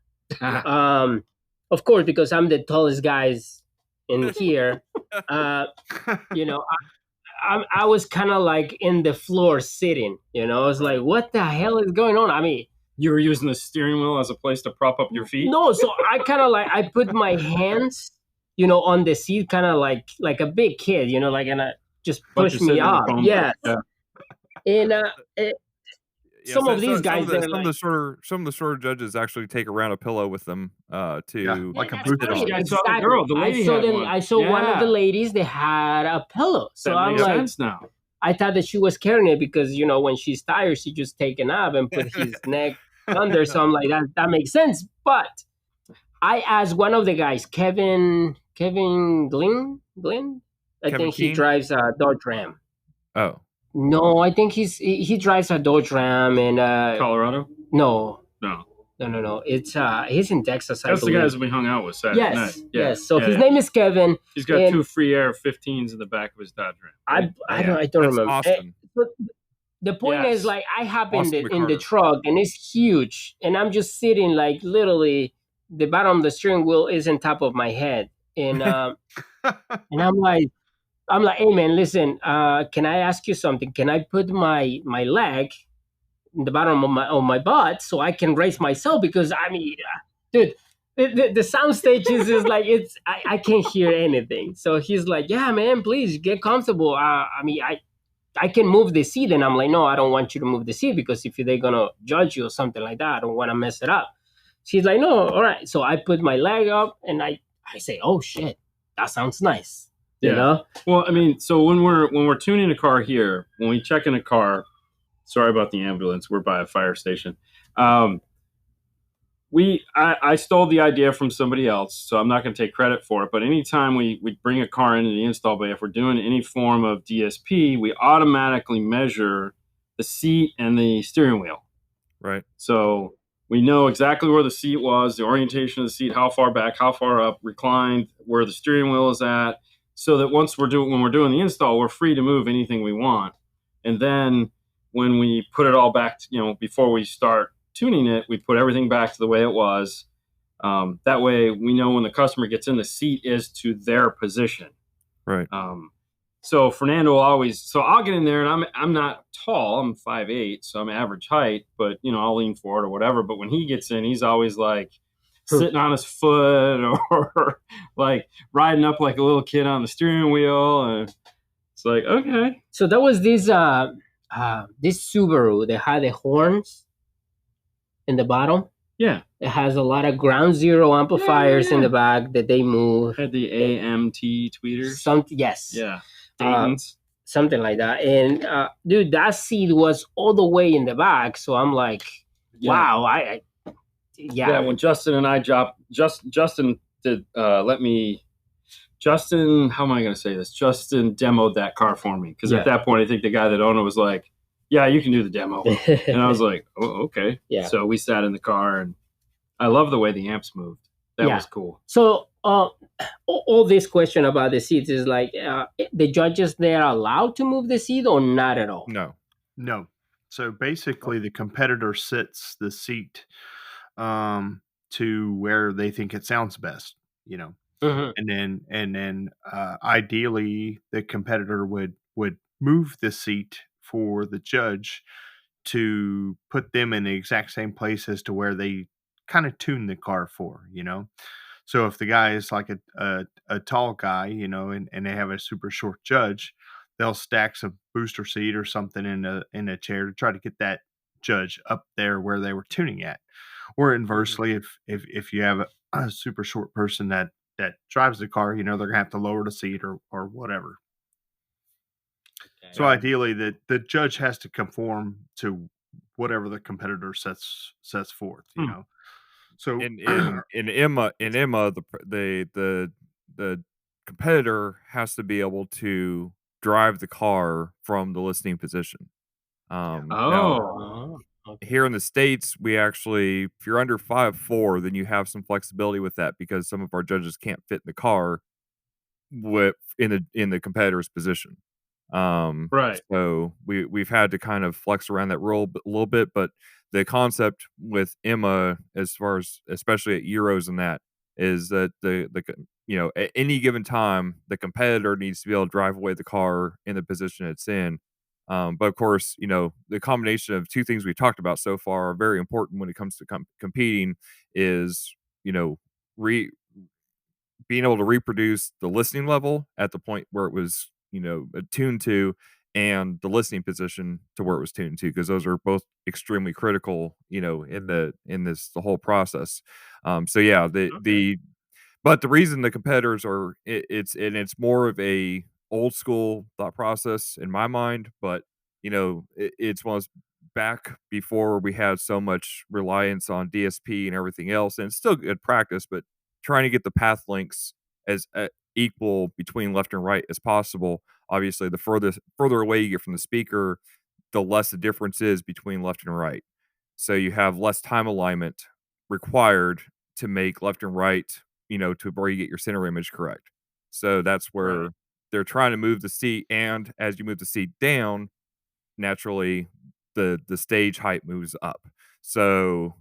[SPEAKER 4] Of course, because I'm the tallest guys in here, you know, I was kind of like in the floor sitting, I was like, what the hell is going on? I mean,
[SPEAKER 2] you were using the steering wheel as a place to prop up your feet?
[SPEAKER 4] No, so I kind of like, I put my hands, on the seat, kind of like a big kid, and I just push me up. Yeah. And some of these guys,
[SPEAKER 1] some of the shorter judges actually take around a pillow with them to
[SPEAKER 3] like a
[SPEAKER 2] boot. I saw the girl, the lady had one.
[SPEAKER 4] I saw one of the ladies. They had a pillow, so
[SPEAKER 2] that
[SPEAKER 4] I'm
[SPEAKER 2] makes
[SPEAKER 4] like,
[SPEAKER 2] sense now.
[SPEAKER 4] I thought that she was carrying it because when she's tired, she just take a nap and put his neck under. So I'm like, that makes sense. But I asked one of the guys, Kevin Glenn. I think he drives a Dodge Ram.
[SPEAKER 1] Oh.
[SPEAKER 4] No, I think he drives a Dodge Ram in
[SPEAKER 2] Colorado.
[SPEAKER 4] No. It's he's in Texas.
[SPEAKER 2] That's the guys we hung out with Saturday night.
[SPEAKER 4] Yes. So his name is Kevin.
[SPEAKER 2] He's got 2 free air 15s in the back of his Dodge Ram.
[SPEAKER 4] I don't remember.
[SPEAKER 1] Awesome.
[SPEAKER 4] But the point is, like, I hop in the truck and it's huge, and I'm just sitting like literally the bottom of the steering wheel is on top of my head, and and I'm like, hey man, listen, can I ask you something? Can I put my leg in the bottom of my butt so I can raise myself? Because I mean, dude, the sound stage is like I can't hear anything. So he's like, yeah, man, please get comfortable. I mean, I can move the seat, and I'm like, no, I don't want you to move the seat because if they're gonna judge you or something like that, I don't want to mess it up. She's like, no, all right. So I put my leg up and I say, oh shit, that sounds nice. You know?
[SPEAKER 2] Well, I mean, so when we're tuning a car here, when we check in a car, sorry about the ambulance, we're by a fire station. I stole the idea from somebody else, so I'm not going to take credit for it. But anytime we bring a car into the install bay, if we're doing any form of DSP, we automatically measure the seat and the steering wheel.
[SPEAKER 1] Right.
[SPEAKER 2] So we know exactly where the seat was, the orientation of the seat, how far back, how far up, reclined, where the steering wheel is at, so that when we're doing the install, we're free to move anything we want. And then when we put it all back, before we start tuning it, we put everything back to the way it was. That way we know when the customer gets in, the seat is to their position.
[SPEAKER 1] Right.
[SPEAKER 2] So Fernando I'll get in there, and I'm not tall, I'm 5'8", so I'm average height, but I'll lean forward or whatever. But when he gets in, he's always like sitting on his foot or like riding up like a little kid on the steering wheel, and it's like, okay.
[SPEAKER 4] So that was this Subaru that had the horns in the bottom.
[SPEAKER 2] Yeah.
[SPEAKER 4] It has a lot of ground zero amplifiers in the back that they move.
[SPEAKER 2] Had the AMT tweeters.
[SPEAKER 4] Yes.
[SPEAKER 2] Yeah. Dayton's.
[SPEAKER 4] Something like that. And dude, that seat was all the way in the back. So I'm like, wow.
[SPEAKER 2] Yeah. When Justin and I dropped, Justin did Justin, how am I going to say this? Justin demoed that car for me. Because at that point, I think the guy that owned it was like, yeah, you can do the demo. And I was like, oh, okay. Yeah. So we sat in the car, and I love the way the amps moved. That was cool.
[SPEAKER 4] So all this question about the seats is like, the judges, they're allowed to move the seat or not at all?
[SPEAKER 3] No. So basically the competitor sits the seat to where they think it sounds best, Mm-hmm. And then ideally the competitor would move the seat for the judge to put them in the exact same place as to where they kind of tune the car for, So if the guy is like a tall guy, and they have a super short judge, they'll stack some booster seat or something in a chair to try to get that judge up there where they were tuning at. Or inversely, if you have a super short person that drives the car, they're gonna have to lower the seat or whatever. Okay. So ideally, the judge has to conform to whatever the competitor sets forth. So
[SPEAKER 1] in Emma, the competitor has to be able to drive the car from the listening position. Now,
[SPEAKER 4] Okay.
[SPEAKER 1] here in the States, we actually, if you're under 5'4", then you have some flexibility with that because some of our judges can't fit in the car in the competitor's position.
[SPEAKER 2] Right.
[SPEAKER 1] So we've had to kind of flex around that rule a little bit, but the concept with Emma, as far as especially at Euros and that, is that at any given time the competitor needs to be able to drive away the car in the position it's in. But of course, the combination of two things we've talked about so far are very important when it comes to competing. Is re being able to reproduce the listening level at the point where it was, tuned to, and the listening position to where it was tuned to, because those are both extremely critical, the whole process. So yeah, but the reason the competitors are it's more of a old school thought process in my mind, but it's one of those back before we had so much reliance on DSP and everything else, and it's still good practice, but trying to get the path links as equal between left and right as possible. Obviously, the further away you get from the speaker, the less the difference is between left and right. So you have less time alignment required to make left and right, to where you get your center image correct. So that's where
[SPEAKER 2] Right.
[SPEAKER 1] they're trying to move the seat, and as you move the seat down, naturally the stage height moves up. So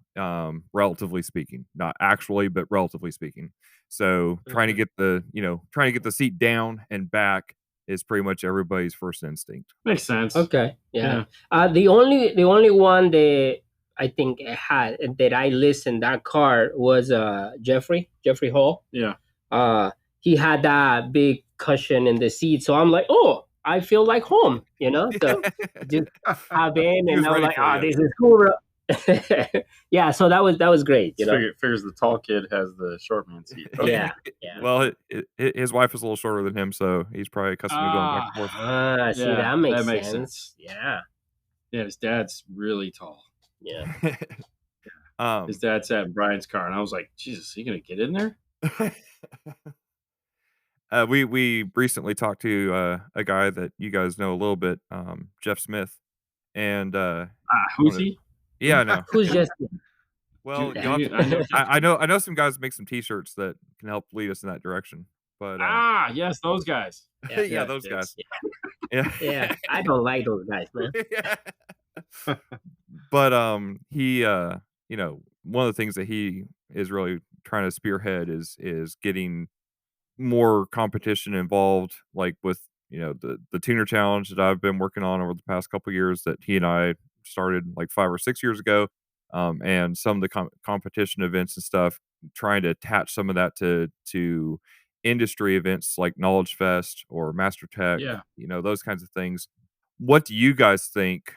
[SPEAKER 1] relatively speaking, not actually, but relatively speaking. So trying to get the seat down and back is pretty much everybody's first instinct.
[SPEAKER 2] Makes sense.
[SPEAKER 4] Okay. Yeah. The only one that I think I had that I listened that car was Jeffrey Hall.
[SPEAKER 2] Yeah.
[SPEAKER 4] He had that big cushion in the seat, so I'm like, oh, I feel like home, So just hop in,
[SPEAKER 1] He was
[SPEAKER 4] and I'm
[SPEAKER 1] ready
[SPEAKER 4] like,
[SPEAKER 1] for you.
[SPEAKER 4] this is cool, bro. Yeah, so that was great,
[SPEAKER 2] Figures the tall kid has the short man seat.
[SPEAKER 4] Yeah.
[SPEAKER 1] Well, his wife is a little shorter than him, so he's probably accustomed to going back and forth.
[SPEAKER 4] See,
[SPEAKER 2] Yeah,
[SPEAKER 4] that makes
[SPEAKER 2] that makes
[SPEAKER 4] sense. Yeah.
[SPEAKER 2] Yeah, his dad's really tall.
[SPEAKER 4] Yeah.
[SPEAKER 2] His dad sat in Brian's car, and I was like, Jesus, is he gonna get in there?
[SPEAKER 1] We recently talked to a guy that you guys know a little bit, Jeff Smith, and
[SPEAKER 2] Who's he?
[SPEAKER 1] yeah, I know.
[SPEAKER 4] Who's just
[SPEAKER 1] Well,
[SPEAKER 2] Do
[SPEAKER 1] y'all
[SPEAKER 2] you-
[SPEAKER 1] have
[SPEAKER 2] I know-
[SPEAKER 1] I know some guys make some T-shirts that can help lead us in that direction. But
[SPEAKER 2] yes, those guys.
[SPEAKER 1] yeah,
[SPEAKER 2] yes,
[SPEAKER 1] those
[SPEAKER 2] yes.
[SPEAKER 1] guys.
[SPEAKER 4] Yeah, I don't like those guys, man.
[SPEAKER 1] But he one of the things that he is really trying to spearhead is getting more competition involved, like with the tuner challenge that I've been working on over the past couple years, that he and I started like 5 or 6 years ago, and some of the competition events and stuff, trying to attach some of that to industry events like Knowledge Fest or Master Tech,
[SPEAKER 2] Yeah.
[SPEAKER 1] those kinds of things. What do you guys think?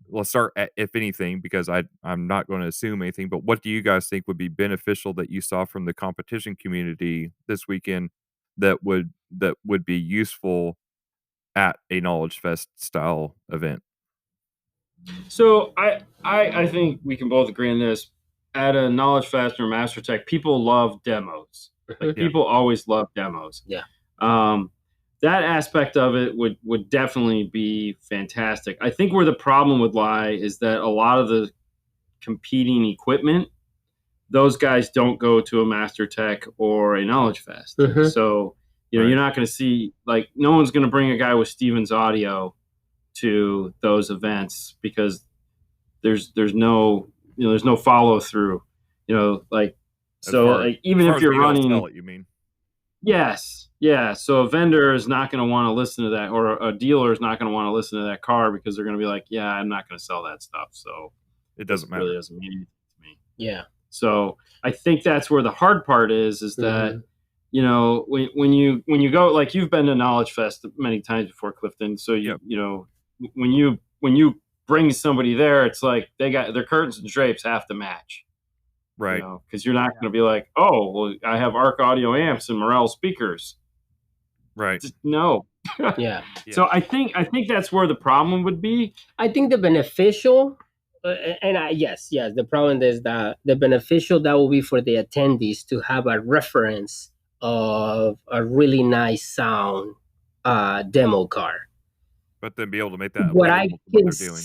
[SPEAKER 1] Let's start at, if anything, because I'm not going to assume anything, but what do you guys think would be beneficial that you saw from the competition community this weekend that would be useful at a Knowledge Fest style event?
[SPEAKER 2] So I think we can both agree on this. At a Knowledge Fest or Master Tech, people love demos. Like, people always love demos.
[SPEAKER 4] Yeah.
[SPEAKER 2] That aspect of it would definitely be fantastic. I think where the problem would lie is that a lot of the competing equipment, those guys don't go to a Master Tech or a Knowledge Fest. So, you're not going to see, like, no one's going to bring a guy with Stevens audio to those events because there's no follow through, like, even if you're running,
[SPEAKER 1] sell it, you mean?
[SPEAKER 2] Yes. Yeah. So a vendor is not going to want to listen to that, or a dealer is not going to want to listen to that car because they're going to be like, yeah, I'm not going to sell that stuff. So
[SPEAKER 1] it doesn't matter.
[SPEAKER 2] Really doesn't mean anything to me.
[SPEAKER 4] Yeah.
[SPEAKER 2] So I think that's where the hard part is that, when you go, like, you've been to Knowledge Fest many times before, Clifton. So when you bring somebody there, it's like they got their curtains and drapes have to match.
[SPEAKER 1] Right.
[SPEAKER 2] Because you're not going to be like, oh, well, I have ARC audio amps and Morel speakers.
[SPEAKER 1] Right.
[SPEAKER 2] Just, no.
[SPEAKER 4] Yeah.
[SPEAKER 2] So I think that's where the problem would be.
[SPEAKER 4] I think the beneficial, yes, the problem is that the beneficial that will be for the attendees to have a reference of a really nice sound demo car.
[SPEAKER 1] But then be able to make that
[SPEAKER 4] What I
[SPEAKER 1] available to what
[SPEAKER 4] can
[SPEAKER 1] they're doing.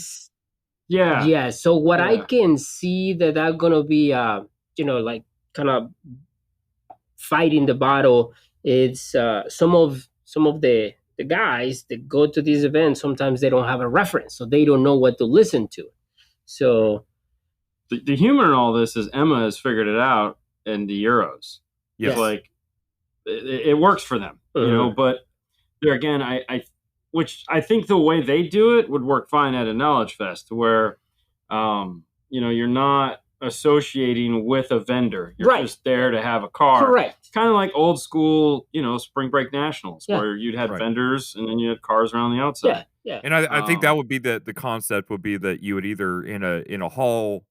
[SPEAKER 2] Yeah.
[SPEAKER 4] So what I
[SPEAKER 2] Yeah.
[SPEAKER 4] can see that gonna be like kind of fighting the battle. It's some of the guys that go to these events. Sometimes they don't have a reference, so they don't know what to listen to. So
[SPEAKER 2] The humor in all this is Emma has figured it out in the Euros.
[SPEAKER 1] Yes.
[SPEAKER 2] It's like it works for them, you know. But there again, which I think the way they do it would work fine at a Knowledge Fest, where you're not associating with a vendor. You're just there to have a car.
[SPEAKER 4] Correct.
[SPEAKER 2] Kind of like old school, Spring Break Nationals, where you'd had
[SPEAKER 1] Right.
[SPEAKER 2] vendors and then you had cars around the outside.
[SPEAKER 4] Yeah.
[SPEAKER 1] And I think that would be the concept would be that you would either in a hall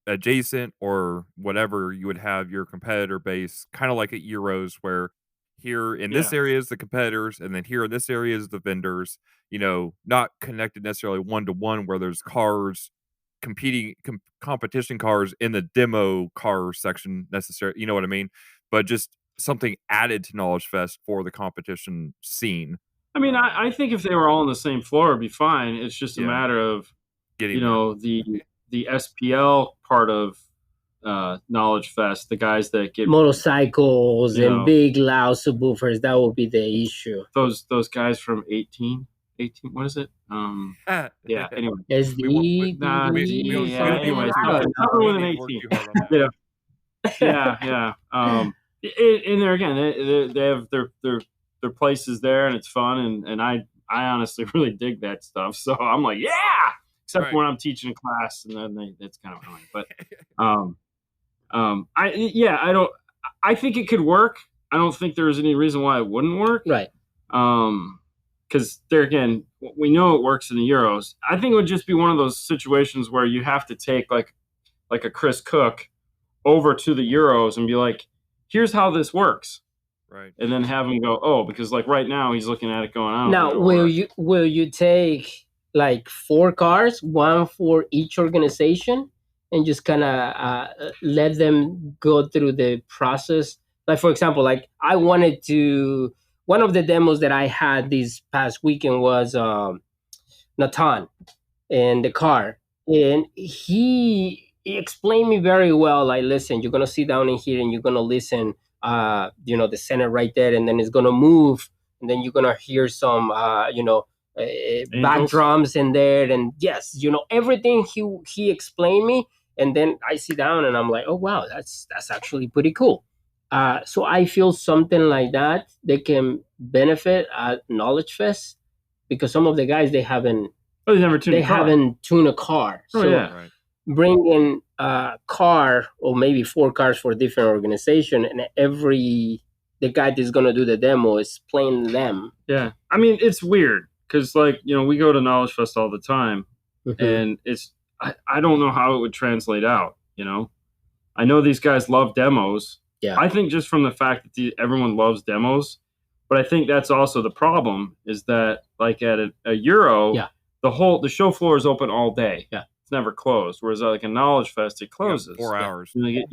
[SPEAKER 1] adjacent or whatever, you would have your competitor base, kind of like at Euros, where here in this area is the competitors, and then here in this area is the vendors. Not connected necessarily one to one, where there's cars competing, competition cars in the demo car section necessarily. You know what I mean? But just something added to Knowledge Fest for the competition scene.
[SPEAKER 2] I mean, I think if they were all on the same floor, it'd be fine. It's just a matter of
[SPEAKER 1] getting
[SPEAKER 2] the SPL part of Knowledge Fest, the guys that get
[SPEAKER 4] motorcycles and big loud subwoofers. That will be the issue.
[SPEAKER 2] Those guys from 18. What is it? Yeah. Anyway,
[SPEAKER 4] SD.
[SPEAKER 2] Anyway, something with an 18. Yeah. And there again, they have their places there, and it's fun, and I honestly really dig that stuff. So I'm like, yeah. Except when I'm teaching a class, and then it's kind of annoying. But I think it could work. I don't think there's any reason why it wouldn't work.
[SPEAKER 4] Right.
[SPEAKER 2] Because there again, we know it works in the Euros. I think it would just be one of those situations where you have to take like a Chris Cook over to the Euros and be like, here's how this works.
[SPEAKER 1] Right.
[SPEAKER 2] And then have him go, oh, because like right now he's looking at it going, I don't
[SPEAKER 4] know. Now, will you take like 4 cars, one for each organization, and just kind of let them go through the process? Like, for example, like I wanted to, one of the demos that I had this past weekend was Natan and the car. And he explained me very well, like, listen, you're going to sit down in here and you're going to listen, the center right there, and then it's going to move. And then you're going to hear some, back drums in there. And yes, everything he explained me. And then I sit down and I'm like, oh, wow, that's actually pretty cool. So I feel something like that, they can benefit at Knowledge Fest, because some of the guys, they haven't tuned a car. Bring in a car or maybe 4 cars for different organization, and the guy that's going to do the demo is playing them.
[SPEAKER 2] Yeah. I mean, it's weird because we go to Knowledge Fest all the time, and it's, I don't know how it would translate out. I know these guys love demos.
[SPEAKER 4] Yeah.
[SPEAKER 2] I think just from the fact that everyone loves demos, but I think that's also the problem is that like at a Euro, the show floor is open all day.
[SPEAKER 4] Yeah.
[SPEAKER 2] It's never closed. Whereas like a Knowledge Fest, it closes.
[SPEAKER 1] 4 hours.
[SPEAKER 2] You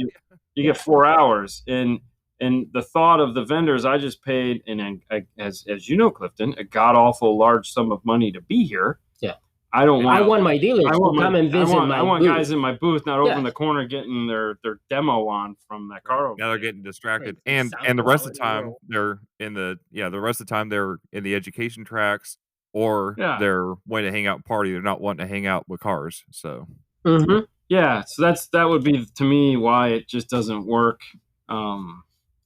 [SPEAKER 2] get 4 hours. And the thought of the vendors, I just paid, and as you know, Clifton, a god awful large sum of money to be here.
[SPEAKER 4] Yeah.
[SPEAKER 2] I want
[SPEAKER 4] my dealers to come and visit my booth.
[SPEAKER 2] I want guys in my booth, not over in the corner getting their demo on from that car over.
[SPEAKER 1] Now they're getting distracted. And the rest of the time they're in the education tracks, or they're wanting to hang out and party. They're not wanting to hang out with cars. So
[SPEAKER 2] yeah, so that would be to me why it just doesn't work.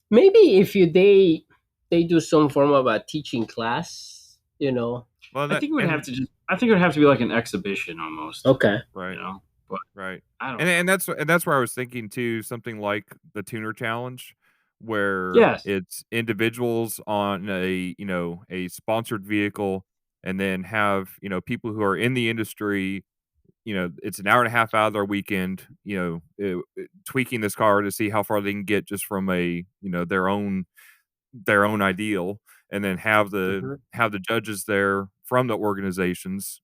[SPEAKER 4] Maybe if they do some form of a teaching class,
[SPEAKER 1] Well,
[SPEAKER 2] I think it would have to be like an exhibition almost.
[SPEAKER 4] Okay.
[SPEAKER 1] Right.
[SPEAKER 2] But
[SPEAKER 1] right.
[SPEAKER 2] I don't
[SPEAKER 1] and that's where I was thinking too, something like the Tuner Challenge, where it's individuals on a sponsored vehicle, and then have people who are in the industry. It's an hour and a half out of their weekend, tweaking this car to see how far they can get just from their own ideal, and then have the judges there from the organizations,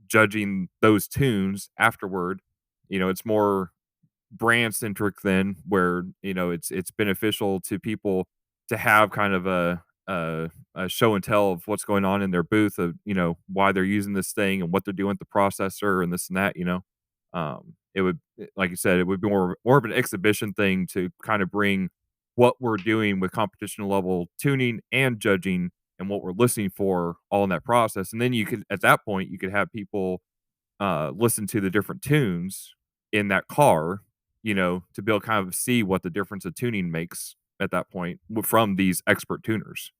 [SPEAKER 1] judging those tunes afterward. It's more brand centric then, where it's beneficial to people to have kind of a show and tell of what's going on in their booth of, why they're using this thing and what they're doing with the processor and this and that, it would, like you said, it would be more of an exhibition thing to kind of bring what we're doing with competition level tuning and judging and what we're listening for all in that process. And then you could, at that point, you could have people listen to the different tunes in that car, to be able to kind of see what the difference of tuning makes at that point from these expert tuners.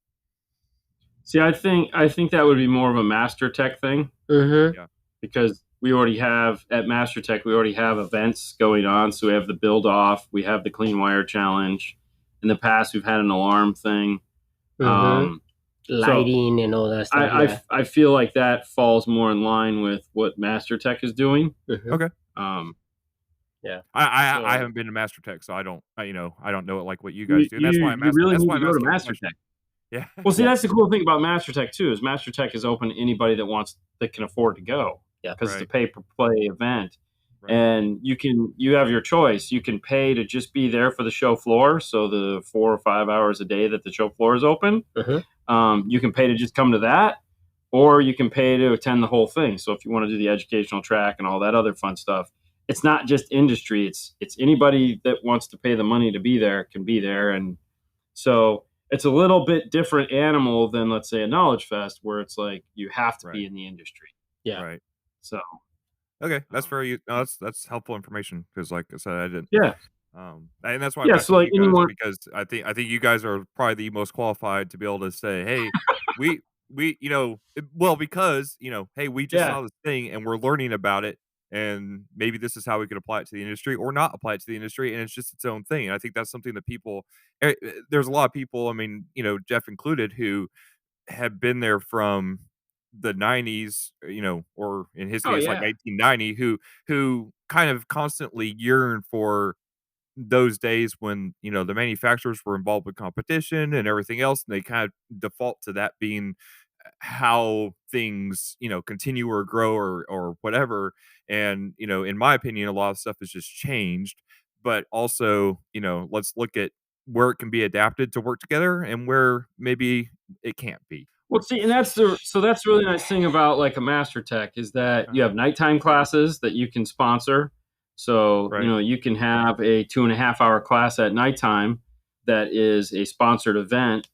[SPEAKER 2] See, I think that would be more of a Master Tech thing.
[SPEAKER 4] Mm-hmm.
[SPEAKER 1] Yeah.
[SPEAKER 2] Because we already have at Master Tech, we already have events going on. So we have the build off, we have the clean wire challenge. In the past, we've had an alarm thing,
[SPEAKER 4] lighting and all that stuff.
[SPEAKER 2] I feel like that falls more in line with what Master Tech is doing.
[SPEAKER 4] Mm-hmm.
[SPEAKER 1] Okay.
[SPEAKER 2] Yeah.
[SPEAKER 1] I haven't been to Master Tech, so I don't know it like what you guys do. And that's why I'm asking.
[SPEAKER 2] Really
[SPEAKER 1] That's
[SPEAKER 2] need
[SPEAKER 1] why
[SPEAKER 2] to
[SPEAKER 1] I'm
[SPEAKER 2] go to
[SPEAKER 1] asking
[SPEAKER 2] Master Tech.
[SPEAKER 1] Yeah.
[SPEAKER 2] Well, see, that's the cool thing about Master Tech too, is Master Tech is open to anybody that can afford to go.
[SPEAKER 4] Yeah.
[SPEAKER 2] Because it's a pay-per-play event.
[SPEAKER 1] Right.
[SPEAKER 2] And you have your choice. You can pay to just be there for the show floor, so the 4 or 5 hours a day that the show floor is open.
[SPEAKER 4] Mm-hmm.
[SPEAKER 2] You can pay to just come to that, or you can pay to attend the whole thing. So if you want to do the educational track and all that other fun stuff, it's not just industry. It's anybody that wants to pay the money to be there can be there. And so it's a little bit different animal than, let's say, a Knowledge Fest, where it's like you have to be in the industry.
[SPEAKER 4] Yeah.
[SPEAKER 1] Right.
[SPEAKER 2] So.
[SPEAKER 1] Okay, that's that's helpful information because, like I said, I didn't.
[SPEAKER 2] Yeah.
[SPEAKER 1] And that's why I'm asking
[SPEAKER 2] so like
[SPEAKER 1] you guys,
[SPEAKER 2] anyone,
[SPEAKER 1] because I think you guys are probably the most qualified to be able to say, hey, we because hey, we just saw this thing and we're learning about it, and maybe this is how we could apply it to the industry or not apply it to the industry, and it's just its own thing. And I think that's something that people, there's a lot of people, I mean, Jeff included, who have been there from the 90s, or in his case, like 1990, who kind of constantly yearn for those days when, the manufacturers were involved with competition and everything else. And they kind of default to that being how things, continue or grow or whatever. And, in my opinion, a lot of stuff has just changed, but also, let's look at where it can be adapted to work together and where maybe it can't be.
[SPEAKER 2] Well, see, and that's the really nice thing about like a Master Tech is that you have nighttime classes that you can sponsor. So, you can have a 2.5 hour class at nighttime that is a sponsored event.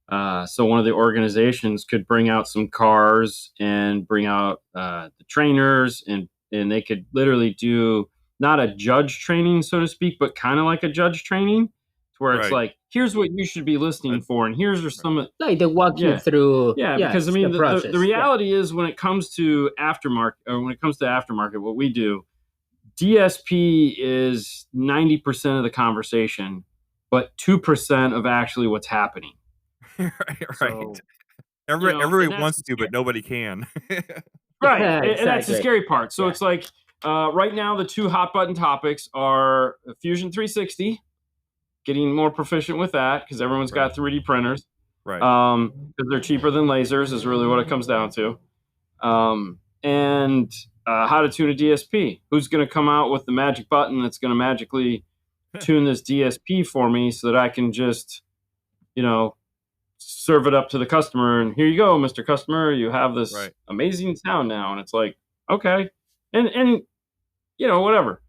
[SPEAKER 2] So one of the organizations could bring out some cars and bring out the trainers, and they could literally do not a judge training, so to speak, but kind of like a judge training, where it's like, here's what you should be listening for, and here's some
[SPEAKER 4] like they walk you through.
[SPEAKER 2] Yeah, because I mean, the reality is when it comes to aftermarket, what we do, DSP is 90% of the conversation, but 2% of actually what's happening.
[SPEAKER 1] Right.
[SPEAKER 2] So,
[SPEAKER 1] everybody wants to, but nobody can.
[SPEAKER 2] Right, exactly. And that's the scary part. So it's like right now the two hot button topics are Fusion 360. Getting more proficient with that because everyone's got 3D printers,
[SPEAKER 1] right?
[SPEAKER 2] Because they're cheaper than lasers is really what it comes down to. And how to tune a DSP. Who's going to come out with the magic button that's going to magically tune this DSP for me so that I can just, serve it up to the customer and here you go, Mr. Customer, you have this amazing sound now. And it's like, okay, and whatever.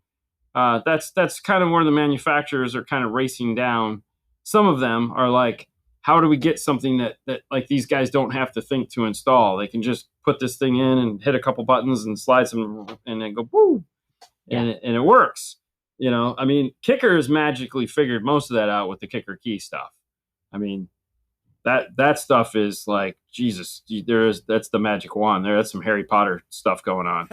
[SPEAKER 2] That's kind of where the manufacturers are kind of racing down. Some of them are like, how do we get something that like these guys don't have to think to install? They can just put this thing in and hit a couple buttons and slide some and then go boom, and it works. I mean, Kicker has magically figured most of that out with the Kicker key stuff. I mean, that stuff is like Jesus. That's the magic wand there. That's some Harry Potter stuff going on.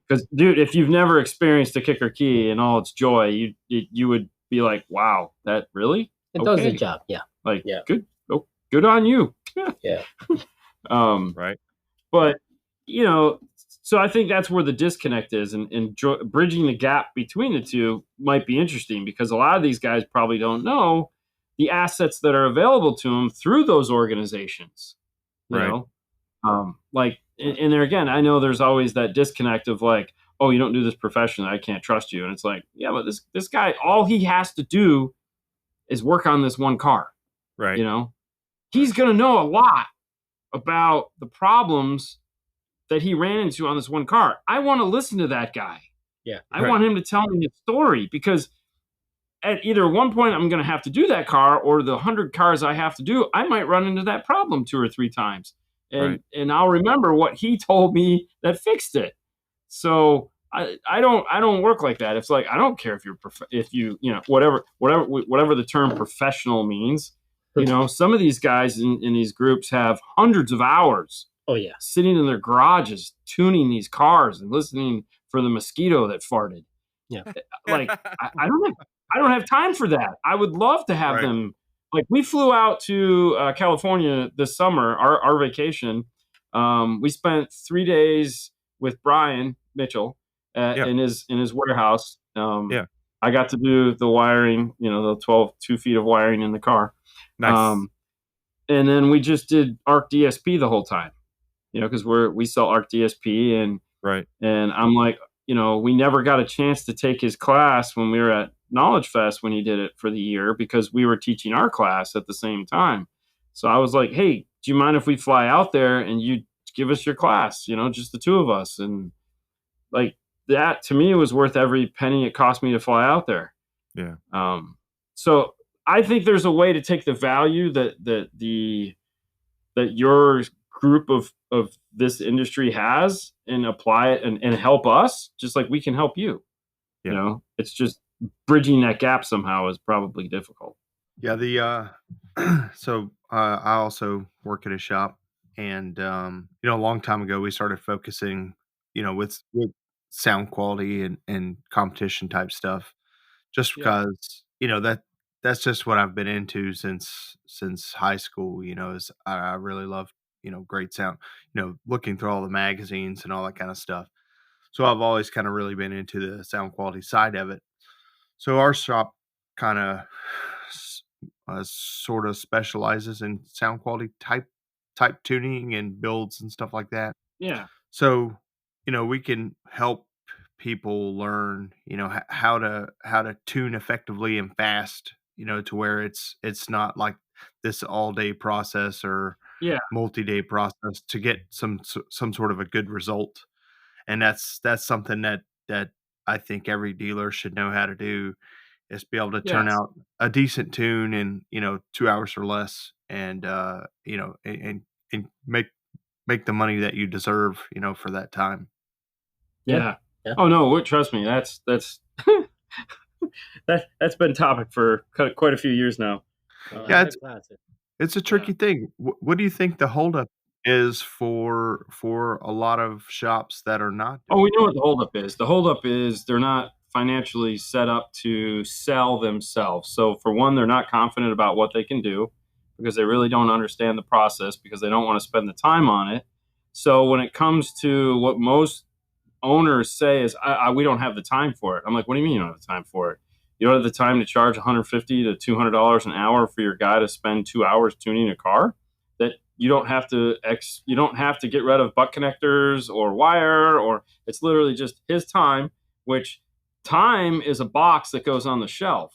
[SPEAKER 2] Because dude, if you've never experienced a Kicker key in all its joy, you would be like, wow, that really
[SPEAKER 4] it does the job.
[SPEAKER 2] Good on you.
[SPEAKER 4] Yeah.
[SPEAKER 1] Right.
[SPEAKER 2] But so I think that's where the disconnect is, and bridging the gap between the two might be interesting because a lot of these guys probably don't know the assets that are available to them through those organizations. You know, and there again, I know there's always that disconnect of like, oh, you don't do this professionally, I can't trust you. And it's like, yeah, but this guy, all he has to do is work on this one car.
[SPEAKER 1] Right.
[SPEAKER 2] You know, he's going to know a lot about the problems that he ran into on this one car. I want to listen to that guy.
[SPEAKER 4] Yeah.
[SPEAKER 2] I want him to tell me his story, because at either one point I'm going to have to do that car, or the 100 cars I have to do, I might run into that problem 2 or 3 times. And I'll remember what he told me that fixed it. So I don't work like that. It's like, I don't care if you whatever the term professional means. Some of these guys in these groups have hundreds of hours.
[SPEAKER 4] Oh yeah,
[SPEAKER 2] sitting in their garages tuning these cars and listening for the mosquito that farted.
[SPEAKER 4] Yeah.
[SPEAKER 2] Like I don't have time for that. I would love to have them. Like, we flew out to California this summer, our vacation. We spent 3 days with Brian Mitchell in his warehouse. I got to do the wiring, the 2 feet of wiring in the car.
[SPEAKER 1] Nice.
[SPEAKER 2] And then we just did ARC DSP the whole time, because we sell ARC DSP, and I'm like, we never got a chance to take his class when we were at Knowledge Fest when he did it for the year, because we were teaching our class at the same time. So I was like, hey, do you mind if we fly out there and you give us your class, just the 2 of us? And like, that to me was worth every penny it cost me to fly out there.
[SPEAKER 1] Yeah.
[SPEAKER 2] So I think there's a way to take the value that your group of this industry has and apply it and help us, just like we can help you. It's just bridging that gap somehow is probably difficult.
[SPEAKER 3] Yeah. So I also work at a shop, and a long time ago we started focusing, with sound quality and competition type stuff, just because that's just what I've been into since high school. Is I really love great sound. Looking through all the magazines and all that kind of stuff. So I've always kind of really been into the sound quality side of it. So our shop kind of sort of specializes in sound quality type tuning and builds and stuff like that.
[SPEAKER 2] Yeah.
[SPEAKER 3] So, we can help people learn, how to tune effectively and fast, to where it's not like this all day process or multi-day process to get some sort of a good result. And that's something that I think every dealer should know how to do, is be able to turn out a decent tune in 2 hours or less, and and make the money that you deserve for that time.
[SPEAKER 2] Yeah. Oh no, trust me, that's that's been topic for quite a few years now.
[SPEAKER 3] It's a tricky thing. What do you think the holdup is for a lot of shops that are not
[SPEAKER 2] doing we know what the holdup is. The holdup is they're not financially set up to sell themselves. So for one, they're not confident about what they can do, because they really don't understand the process, because they don't want to spend the time on it. So when it comes to what most owners say is, we don't have the time for it. I'm like, what do you mean you don't have the time for it? You don't have the time to charge $150 to $200 an hour for your guy to spend 2 hours tuning a car? That you don't have to get rid of butt connectors or wire, or it's literally just his time, which time is a box that goes on the shelf.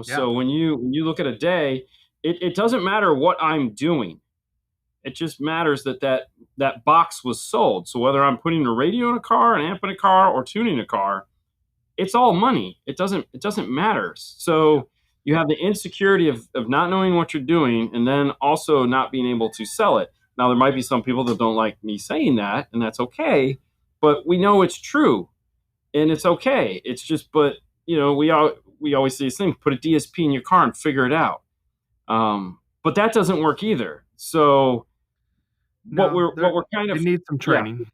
[SPEAKER 2] So when you look at a day, it doesn't matter what I'm doing. It just matters that box was sold. So whether I'm putting a radio in a car, an amp in a car, or tuning a car, it's all money. It doesn't matter. So you have the insecurity of not knowing what you're doing, and then also not being able to sell it. Now, there might be some people that don't like me saying that, and that's okay. But we know it's true, and it's okay. It's just, but we always say this thing: put a DSP in your car and figure it out. But that doesn't work either. So what we're kind of,
[SPEAKER 3] you need some training,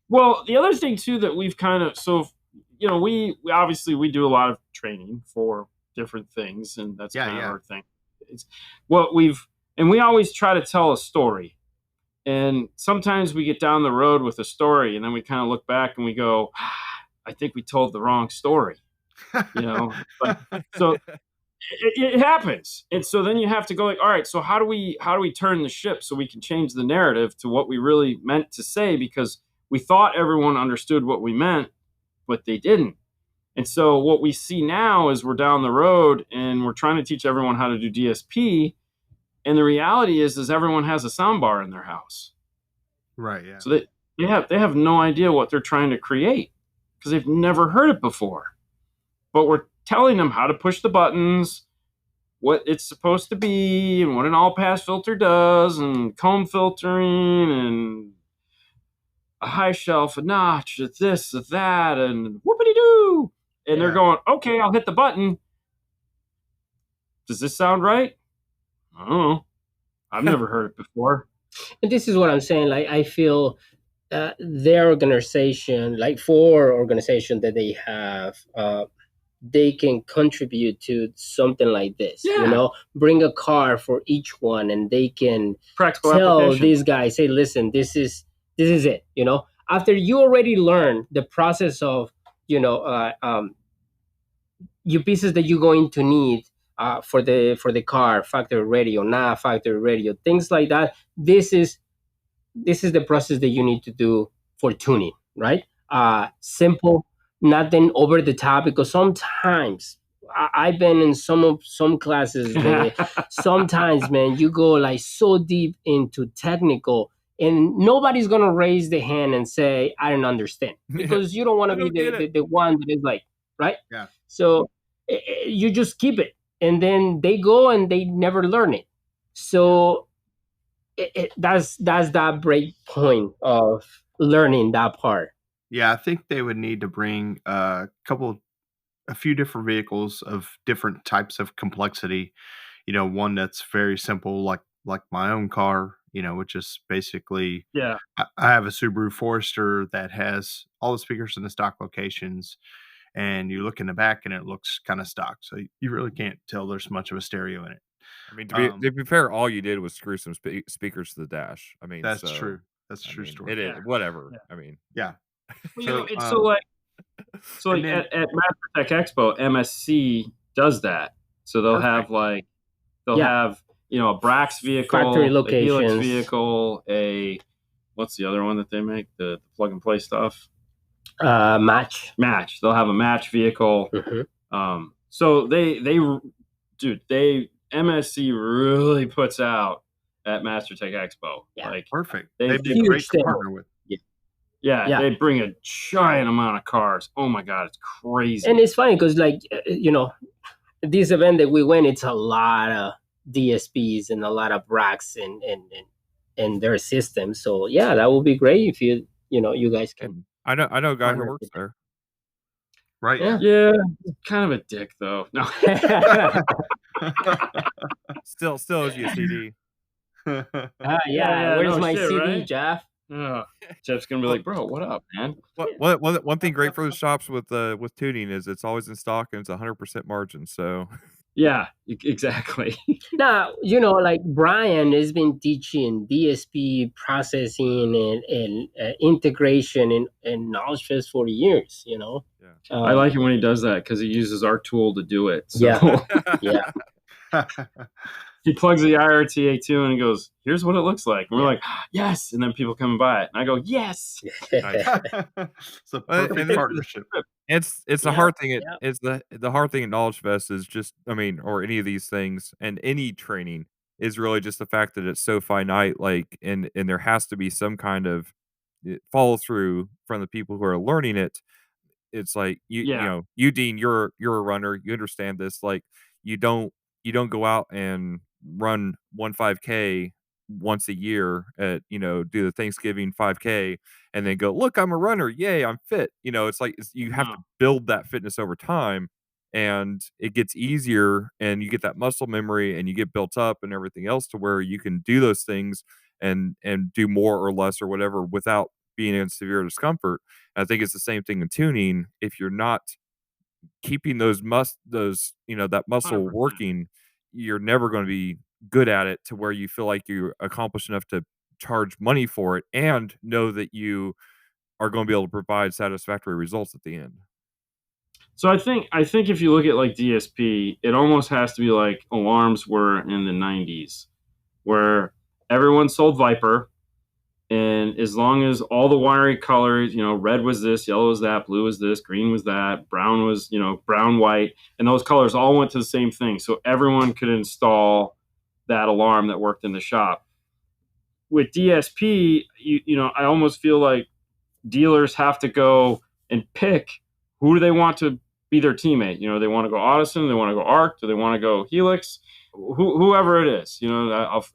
[SPEAKER 2] Well, the other thing too that we've kind of, we obviously we do a lot of training for different things, and that's kind of our thing. It's what we always try to tell a story. And sometimes we get down the road with a story, and then we kind of look back and we go, I think we told the wrong story, But, so it happens. And so then you have to go like, all right, so how do we turn the ship so we can change the narrative to what we really meant to say? Because we thought everyone understood what we meant, but they didn't. And so what we see now is we're down the road and we're trying to teach everyone how to do DSP. And the reality is everyone has a sound bar in their house.
[SPEAKER 3] Right. Yeah.
[SPEAKER 2] So they have no idea what they're trying to create because they've never heard it before. But we're telling them how to push the buttons, what it's supposed to be, and what an all-pass filter does, and comb filtering, and a high shelf, a notch, a this, a that, and whoopity-doo. And they're going, okay, I'll hit the button. Does this sound right? I don't know. I've never heard it before.
[SPEAKER 4] And this is what I'm saying. Like, I feel their organization, like 4 organizations that they have, they can contribute to something like this. You know, bring a car for each one, and they can tell these guys, hey, listen, this is it. You know, after you already learn the process of, you know, your pieces that you're going to need for the car, factory radio, not factory radio, things like that. This is the process that you need to do for tuning, right? Simple, nothing over the top, because sometimes I've been in some classes where sometimes, man, you go like so deep into technical, and nobody's gonna raise the hand and say, I don't understand, because you don't want to be the one that is like, right?
[SPEAKER 3] Yeah.
[SPEAKER 4] So you just keep it, and then they go and they never learn it. So that's that break point of learning that part.
[SPEAKER 3] Yeah, I think they would need to bring a few different vehicles of different types of complexity. You know, one that's very simple, like my own car. You know, which is basically I have a Subaru Forester that has all the speakers in the stock locations, and you look in the back and it looks kind of stock, so you really can't tell there's much of a stereo in it.
[SPEAKER 1] I mean, to be fair, all you did was screw some speakers to the dash. I mean,
[SPEAKER 3] that's true. That's a true story.
[SPEAKER 1] It is whatever.
[SPEAKER 2] Yeah.
[SPEAKER 1] I mean,
[SPEAKER 3] yeah.
[SPEAKER 2] Well, you know, it's so like at MasterTech Expo, MSC does that. So they'll have have, you know, a Brax vehicle,
[SPEAKER 4] factory
[SPEAKER 2] a
[SPEAKER 4] locations,
[SPEAKER 2] Helix vehicle, what's the other one that they make? The plug and play stuff.
[SPEAKER 4] Match.
[SPEAKER 2] They'll have a match vehicle.
[SPEAKER 4] Mm-hmm.
[SPEAKER 2] So MSC really puts out at MasterTech Expo.
[SPEAKER 4] Yeah.
[SPEAKER 2] Like,
[SPEAKER 3] perfect. They'd be great to partner with.
[SPEAKER 2] Yeah, they bring a giant amount of cars. Oh my God, it's crazy.
[SPEAKER 4] And it's funny because, like, you know, this event that we went, it's a lot of DSPs and a lot of Brax and their systems. So yeah, that would be great if you guys can.
[SPEAKER 1] I know a guy who works there.
[SPEAKER 3] Right.
[SPEAKER 2] Yeah, kind of a dick though. No.
[SPEAKER 1] still owes you a CD.
[SPEAKER 4] Where's my CD, right? Jeff?
[SPEAKER 2] Jeff's gonna be like, bro, what up, man?
[SPEAKER 1] One thing great for the shops with tuning is it's always in stock and it's 100% margin. So
[SPEAKER 2] yeah, exactly.
[SPEAKER 4] Now, you know, like Brian has been teaching DSP processing and integration in Knowledge Fest for years. You know,
[SPEAKER 2] I like it when he does that because he uses our tool to do it. So.
[SPEAKER 4] Yeah.
[SPEAKER 2] He plugs the IRTA2 and he goes, here's what it looks like. And we're like, yes. And then people come and buy it. And I go, yes.
[SPEAKER 3] It's a perfect partnership.
[SPEAKER 1] It's the hard thing. It's the hard thing at Knowledge Fest is just, I mean, or any of these things and any training is really just the fact that it's so finite, like, and there has to be some kind of follow through from the people who are learning it. It's like you know, you, Dean, you're a runner. You understand this. Like, you don't go out and run 5K once a year at, you know, do the Thanksgiving 5K and then go, look, I'm a runner. Yay, I'm fit. You know, it's like you have to build that fitness over time, and it gets easier and you get that muscle memory and you get built up and everything else to where you can do those things and do more or less or whatever without being in severe discomfort. And I think it's the same thing in tuning. If you're not keeping that muscle
[SPEAKER 2] 100%.
[SPEAKER 1] working, you're never going to be good at it to where you feel like you accomplished enough to charge money for it and know that you are going to be able to provide satisfactory results at the end.
[SPEAKER 2] So I think if you look at like DSP, it almost has to be like alarms were in the 90s, where everyone sold Viper, And as long as all the wiring colors, red was this, yellow was that, blue was this, green was that, brown was, brown, white, and those colors all went to the same thing. So everyone could install that alarm that worked in the shop. With DSP, I almost feel like dealers have to go and pick who do they want to be their teammate. They want to go Audison, they want to go Arc, do they want to go Helix, whoever it is, Moscone.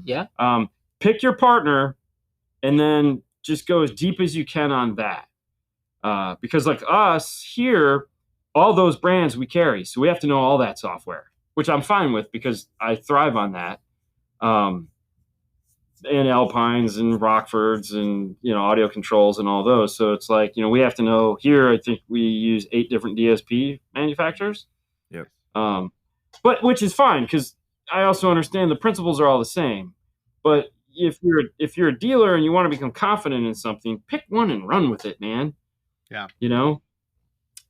[SPEAKER 4] Yeah.
[SPEAKER 2] Pick your partner and then just go as deep as you can on that. Because like us here, all those brands we carry, so we have to know all that software, which I'm fine with because I thrive on that. And Alpines and Rockfords and, audio controls and all those. So it's like, we have to know here, I think we use 8 different DSP manufacturers.
[SPEAKER 1] Yep.
[SPEAKER 2] But which is fine because I also understand the principles are all the same. But if you're a dealer and you want to become confident in something, pick one and run with it, man.
[SPEAKER 3] Yeah.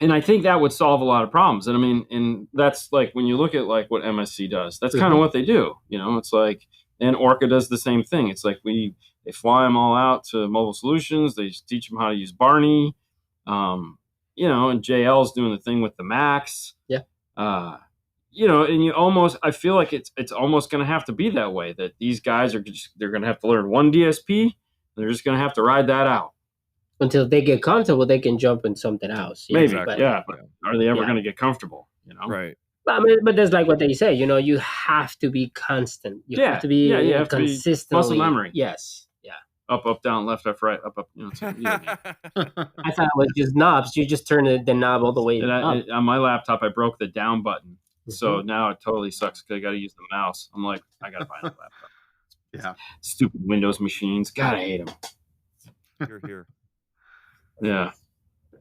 [SPEAKER 2] And I think that would solve a lot of problems. And I mean, and that's like when you look at like what MSC does, that's kind of what they do. It's like, and Orca does the same thing. It's like they fly them all out to Mobile Solutions. They just teach them how to use Barney. And JL's doing the thing with the Max.
[SPEAKER 4] Yeah.
[SPEAKER 2] And I feel like it's almost going to have to be that way, that these guys they're going to have to learn one DSP. And they're just going to have to ride that out.
[SPEAKER 4] Until they get comfortable, they can jump in something else.
[SPEAKER 2] Maybe, but are they ever going to get comfortable?
[SPEAKER 1] Right.
[SPEAKER 4] But that's like what they say. You have to be constant. You have to be consistently.
[SPEAKER 2] Muscle memory.
[SPEAKER 4] Yes. Yeah.
[SPEAKER 2] Up, down, left, right, up.
[SPEAKER 4] I thought it was just knobs. You just turn the knob all the way up.
[SPEAKER 2] On my laptop, I broke the down button, so now it totally sucks because I got to use the mouse. I'm like, I got to buy another laptop.
[SPEAKER 3] Yeah.
[SPEAKER 2] Stupid Windows machines. God, I hate them.
[SPEAKER 1] Here.
[SPEAKER 2] Yeah.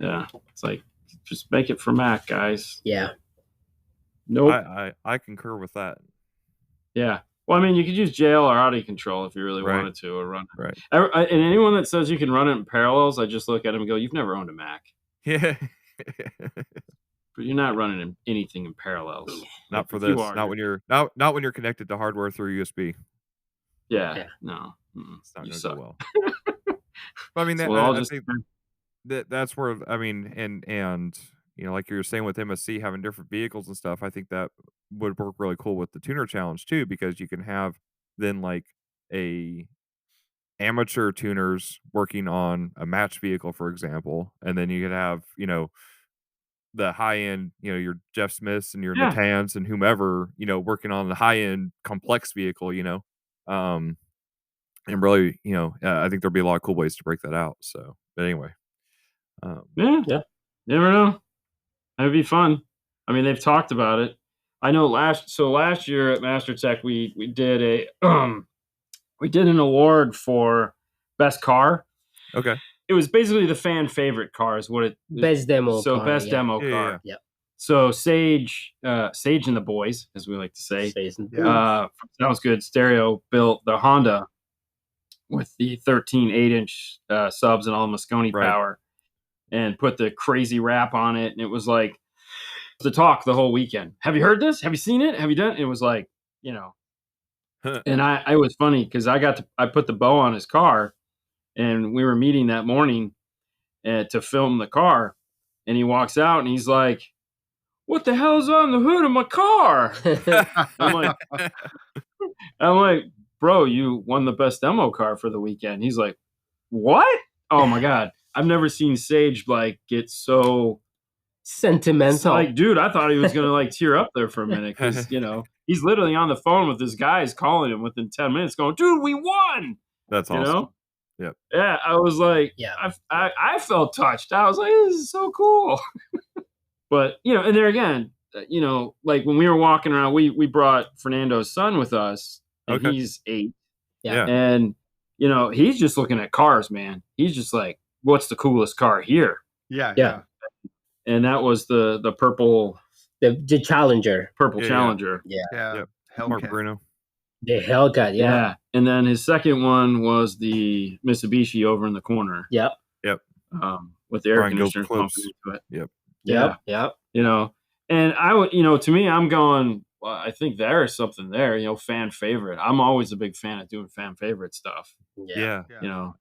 [SPEAKER 2] It's like, just make it for Mac, guys.
[SPEAKER 4] Yeah.
[SPEAKER 2] Nope.
[SPEAKER 1] I concur with that.
[SPEAKER 2] Yeah. Well, I mean, you could use JL or audio control if you really wanted to, or run.
[SPEAKER 1] Right.
[SPEAKER 2] And anyone that says you can run it in parallels, I just look at them and go, "You've never owned a Mac."
[SPEAKER 1] Yeah.
[SPEAKER 2] But you're not running anything in parallels.
[SPEAKER 1] Not for this. Not when you're connected to hardware through USB.
[SPEAKER 2] Yeah. No.
[SPEAKER 1] It's not going to go well. I mean, I think that's where and like you were saying with MSC having different vehicles and stuff, I think that would work really cool with the tuner challenge too, because you can have then like a amateur tuners working on a match vehicle, for example, and then you could have the high end, your Jeff Smiths and your Natans and whomever, working on the high end complex vehicle, and really, I think there'll be a lot of cool ways to break that out. So, but anyway,
[SPEAKER 2] yeah, never know. That'd be fun. I mean, they've talked about it. I know last year at MasterTech, we did an award for best car.
[SPEAKER 1] Okay.
[SPEAKER 2] It was basically the fan favorite car is what it
[SPEAKER 4] best demo.
[SPEAKER 2] So
[SPEAKER 4] car,
[SPEAKER 2] best demo car.
[SPEAKER 4] Yeah.
[SPEAKER 2] So Sage and the boys, as we like to say, Sounds Good Stereo built the Honda with the 13 8-inch subs and all the Moscone power, and put the crazy wrap on it. And it was like the talk the whole weekend. Have you heard this? Have you seen it? Have you done it? It was like, and I was funny because I put the bow on his car, and we were meeting that morning to film the car, and he walks out and he's like, "What the hell's on the hood of my car?" I'm like, "Bro, you won the best demo car for the weekend." He's like, "What? Oh my God. I've never seen Sage get so
[SPEAKER 4] sentimental."
[SPEAKER 2] Like, dude, I thought he was going to tear up there for a minute because, he's literally on the phone with this guy calling him within 10 minutes going, "Dude, we won."
[SPEAKER 1] That's awesome. Yep.
[SPEAKER 2] Yeah. I was like, I felt touched. I was like, this is so cool. But, and there again, like when we were walking around, we brought Fernando's son with us, and he's 8.
[SPEAKER 4] Yeah.
[SPEAKER 2] And, he's just looking at cars, man. He's just like, what's the coolest car here?
[SPEAKER 3] Yeah.
[SPEAKER 2] And that was the purple,
[SPEAKER 4] the Challenger.
[SPEAKER 2] Challenger.
[SPEAKER 3] Yeah.
[SPEAKER 1] Mark Bruno.
[SPEAKER 4] The Hellcat, yeah.
[SPEAKER 2] And then his second one was the Mitsubishi over in the corner.
[SPEAKER 4] Yep.
[SPEAKER 2] With the air conditioner pumping into it.
[SPEAKER 1] Yep.
[SPEAKER 2] Yeah. And I would, to me, I'm going, well, I think there is something there, fan favorite. I'm always a big fan of doing fan favorite stuff,
[SPEAKER 4] Yeah.
[SPEAKER 1] Yeah.
[SPEAKER 2] you know.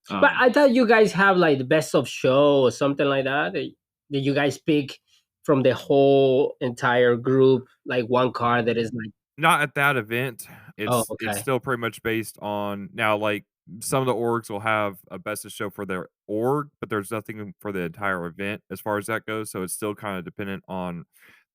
[SPEAKER 4] But I thought you guys have like the best of show or something like that. Did you guys pick from the whole entire group like one car that is like?
[SPEAKER 1] Not at that event.
[SPEAKER 4] Oh,
[SPEAKER 1] It's
[SPEAKER 4] okay.
[SPEAKER 1] still pretty much based on now, like, some of the orgs will have a best of show for their org, but there's nothing for the entire event as far as that goes, so it's still kinda dependent on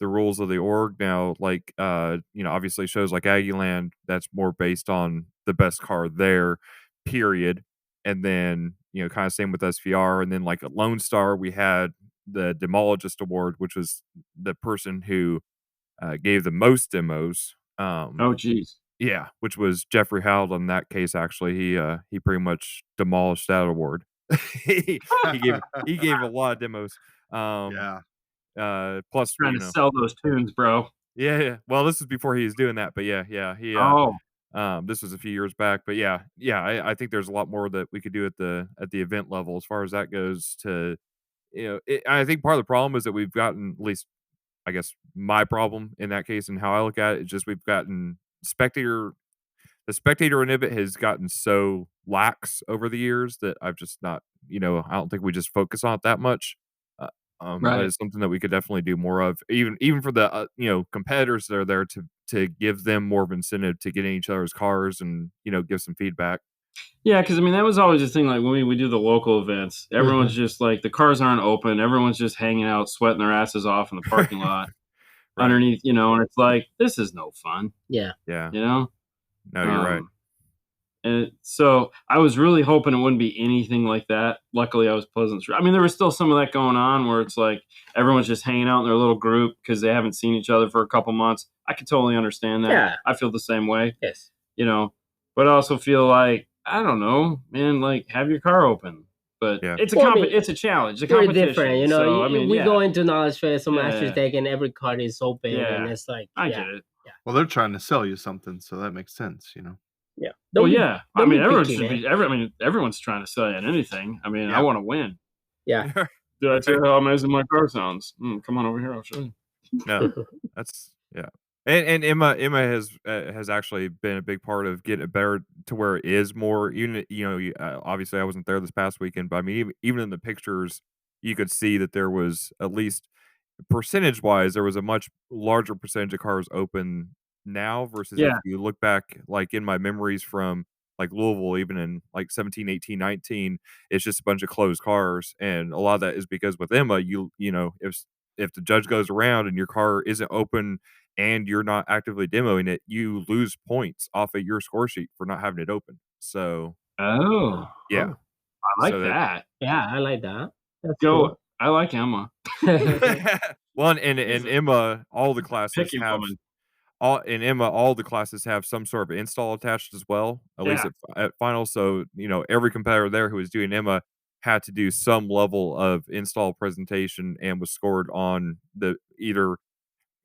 [SPEAKER 1] the rules of the org. Now, like, obviously shows like Aggieland, that's more based on the best car there, period, and then, kinda same with SVR, and then, like, at Lone Star, we had the Demologist Award, which was the person who gave the most demos.
[SPEAKER 2] Oh, geez.
[SPEAKER 1] Yeah, which was Jeffrey Howell in that case. Actually, he pretty much demolished that award. he, he gave a lot of demos. Um,
[SPEAKER 3] Yeah.
[SPEAKER 1] Plus,
[SPEAKER 2] Trying to sell those tunes, bro.
[SPEAKER 1] yeah, yeah. Well, this was before he was doing that, but yeah.
[SPEAKER 2] Oh,
[SPEAKER 1] This was a few years back, but yeah. I think there's a lot more that we could do at the event level as far as that goes. I think part of the problem is that we've gotten, at least I guess my problem in that case and how I look at it is just we've gotten spectator the spectator inhibit has gotten so lax over the years that I've just not, I don't think we just focus on it that much. Uh, but
[SPEAKER 2] right.
[SPEAKER 1] it's something that we could definitely do more of, even for the competitors that are there to give them more of incentive to get in each other's cars and give some feedback.
[SPEAKER 2] Yeah, because I mean that was always the thing. Like when we do the local events, everyone's just like the cars aren't open. Everyone's just hanging out, sweating their asses off in the parking lot
[SPEAKER 1] Right.
[SPEAKER 2] underneath, and it's like this is no fun,
[SPEAKER 4] Yeah.
[SPEAKER 1] Yeah.
[SPEAKER 2] No,
[SPEAKER 1] you're right.
[SPEAKER 2] And so I was really hoping it wouldn't be anything like that. Luckily, I was pleasant. I mean, there was still some of that going on where it's like everyone's just hanging out in their little group because they haven't seen each other for a couple months. I could totally understand that.
[SPEAKER 4] Yeah.
[SPEAKER 2] I feel the same way.
[SPEAKER 4] Yes.
[SPEAKER 2] But I also feel like I don't know, man. Like have your car open, but
[SPEAKER 1] Yeah.
[SPEAKER 2] it's a
[SPEAKER 4] Well, I mean,
[SPEAKER 2] it's a challenge. It's a
[SPEAKER 4] We're
[SPEAKER 2] competition.
[SPEAKER 4] different,
[SPEAKER 2] So I mean,
[SPEAKER 4] we
[SPEAKER 2] yeah,
[SPEAKER 4] go into Knowledge Fest or
[SPEAKER 2] Yeah.
[SPEAKER 4] Masters Tech, and every card is open,
[SPEAKER 2] Yeah.
[SPEAKER 4] and it's like,
[SPEAKER 2] I
[SPEAKER 4] yeah,
[SPEAKER 2] get it.
[SPEAKER 3] Well, they're trying to sell you something, so that makes sense.
[SPEAKER 4] yeah.
[SPEAKER 2] Well,
[SPEAKER 4] Don't be-
[SPEAKER 2] yeah. I
[SPEAKER 4] don't be
[SPEAKER 2] mean, everyone
[SPEAKER 4] picky,
[SPEAKER 2] should
[SPEAKER 4] man.
[SPEAKER 2] be. I mean, everyone's trying to sell you on anything. I mean, I
[SPEAKER 3] Yeah.
[SPEAKER 2] want to win.
[SPEAKER 4] Yeah.
[SPEAKER 2] Did I tell you how amazing my car sounds? Come on over here. I'll show you.
[SPEAKER 1] No, that's yeah. And Emma has actually been a big part of getting it better to where it is more. Even obviously I wasn't there this past weekend, but I mean even in the pictures you could see that there was, at least percentage wise, there was a much larger percentage of cars open now versus if
[SPEAKER 2] Yeah.
[SPEAKER 1] you look back, like in my memories from like Louisville, even in like 17, 18, 19, it's just a bunch of closed cars. And a lot of that is because with Emma, if the judge goes around and your car isn't open and you're not actively demoing it, you lose points off of your score sheet for not having it open. So
[SPEAKER 2] Oh,
[SPEAKER 1] yeah.
[SPEAKER 2] I like
[SPEAKER 1] So
[SPEAKER 2] that.
[SPEAKER 4] Yeah, I like that. That's
[SPEAKER 2] Go. I like Emma.
[SPEAKER 1] Well, and Emma, all the classes
[SPEAKER 2] Picky
[SPEAKER 1] have
[SPEAKER 2] woman.
[SPEAKER 1] all the classes have some sort of install attached as well, at least
[SPEAKER 2] Yeah.
[SPEAKER 1] at finals. So, every competitor there who was doing Emma had to do some level of install presentation and was scored on the either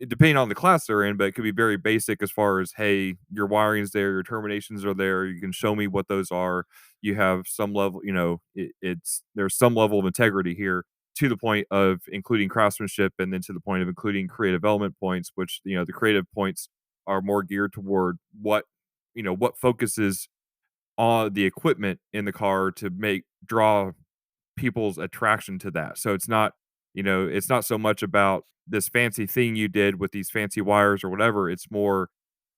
[SPEAKER 1] depending on the class they're in, but it could be very basic as far as, hey, your wiring's there, your terminations are there, you can show me what those are. You have some level, there's some level of integrity here, to the point of including craftsmanship, and then to the point of including creative element points, which, the creative points are more geared toward what focuses on the equipment in the car to draw people's attraction to that. So it's not so much about this fancy thing you did with these fancy wires or whatever. It's more,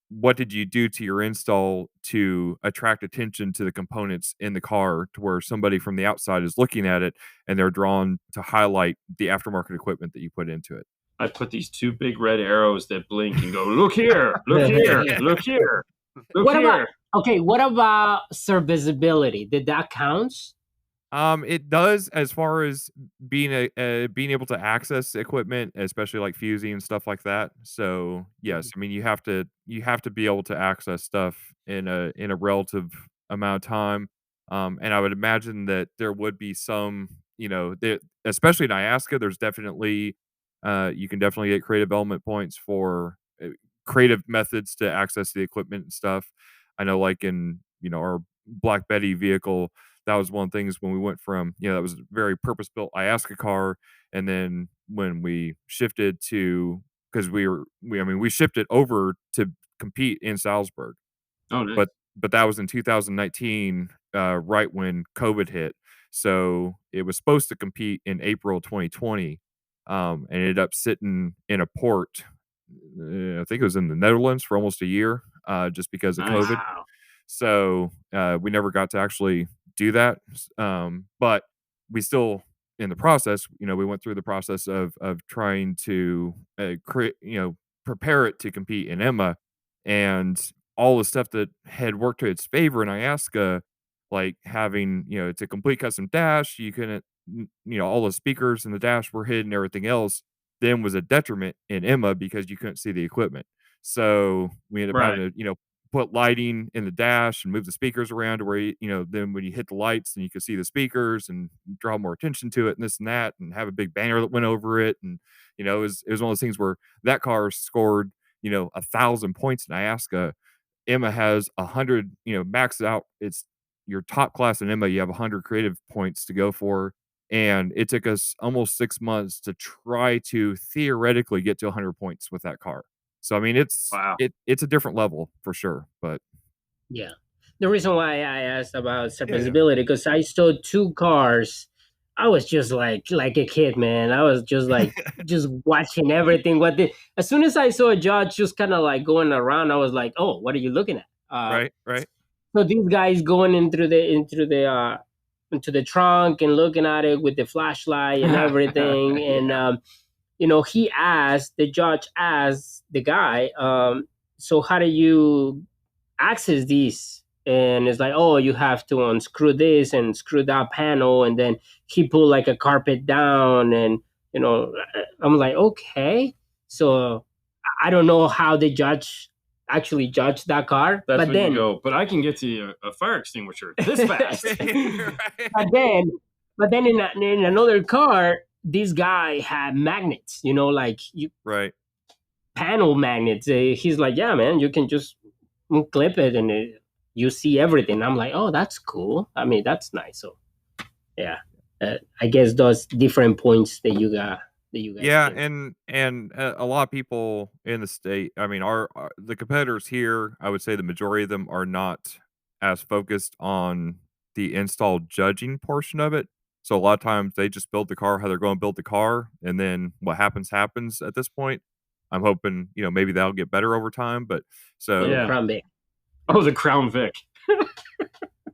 [SPEAKER 1] what did you do to your install to attract attention to the components in the car, to where somebody from the outside is looking at it and they're drawn to highlight the aftermarket equipment that you put into it.
[SPEAKER 2] I put these two big red arrows that blink and go, look here, look here, look here, look
[SPEAKER 4] What
[SPEAKER 2] here.
[SPEAKER 4] about what about serviceability? Did that count?
[SPEAKER 1] It does, as far as being able to access equipment, especially like fusing and stuff like that. So yes, I mean you have to be able to access stuff in a relative amount of time. And I would imagine that there would be some, especially in Iasca, there's definitely you can definitely get creative element points for creative methods to access the equipment and stuff. I know, like in our Black Betty vehicle, that was one of the things when we went from, that was a very purpose built Iasca car. And then when we shifted to because we shipped it over to compete in Salzburg.
[SPEAKER 2] Oh, nice.
[SPEAKER 1] But that was in 2019, right when COVID hit. So it was supposed to compete in April 2020, and ended up sitting in a port. I think it was in the Netherlands for almost a year, just because of
[SPEAKER 2] Nice.
[SPEAKER 1] COVID.
[SPEAKER 2] Wow.
[SPEAKER 1] So we never got to actually do that. But we still, in the process, we went through the process of trying to create, prepare it to compete in Emma, and all the stuff that had worked to its favor in Iasca, like having, it's a complete custom dash. You couldn't, all the speakers in the dash were hidden, everything else then was a detriment in Emma because you couldn't see the equipment. So we ended up having to, put lighting in the dash and move the speakers around to where, then when you hit the lights, then you could see the speakers and draw more attention to it and this and that, and have a big banner that went over it. And, it was one of those things where that car scored, 1,000 points in Iasca. Emma has 100, maxed out. It's your top class in Emma. You have 100 creative points to go for. And it took us almost 6 months to try to theoretically get to 100 points with that car. So, I mean, it's a different level for sure, but
[SPEAKER 4] yeah. The reason why I asked about serviceability, because I saw 2 cars. I was just like a kid, man. I was just like, just watching everything. As soon as I saw a judge just kind of like going around, I was like, oh, what are you looking at?
[SPEAKER 1] Right.
[SPEAKER 4] So these guys going into the trunk and looking at it with the flashlight and everything. And, the judge asked the guy, so how do you access these? And it's like, oh, you have to unscrew this and screw that panel. And then he pulled like a carpet down. And, I'm like, okay. So I don't know how the judge actually judged that car.
[SPEAKER 2] That's
[SPEAKER 4] but
[SPEAKER 2] when
[SPEAKER 4] then
[SPEAKER 2] you go, but I can get to you a fire extinguisher this fast.
[SPEAKER 4] But then in another car, this guy had magnets,
[SPEAKER 1] right.
[SPEAKER 4] Panel magnets. He's like, yeah, man, you can just clip it and you see everything. I'm like, oh, that's cool. I mean, that's nice. So, yeah, I guess those different points that you got.
[SPEAKER 1] Yeah, and a lot of people in the state. I mean, the competitors here, I would say the majority of them are not as focused on the install judging portion of it. So a lot of times they just build the car how they're going to build the car, and then what happens at this point. I'm hoping, maybe that'll get better over time. But so
[SPEAKER 2] Yeah.
[SPEAKER 4] Crown Vic.
[SPEAKER 2] Oh, the Crown Vic.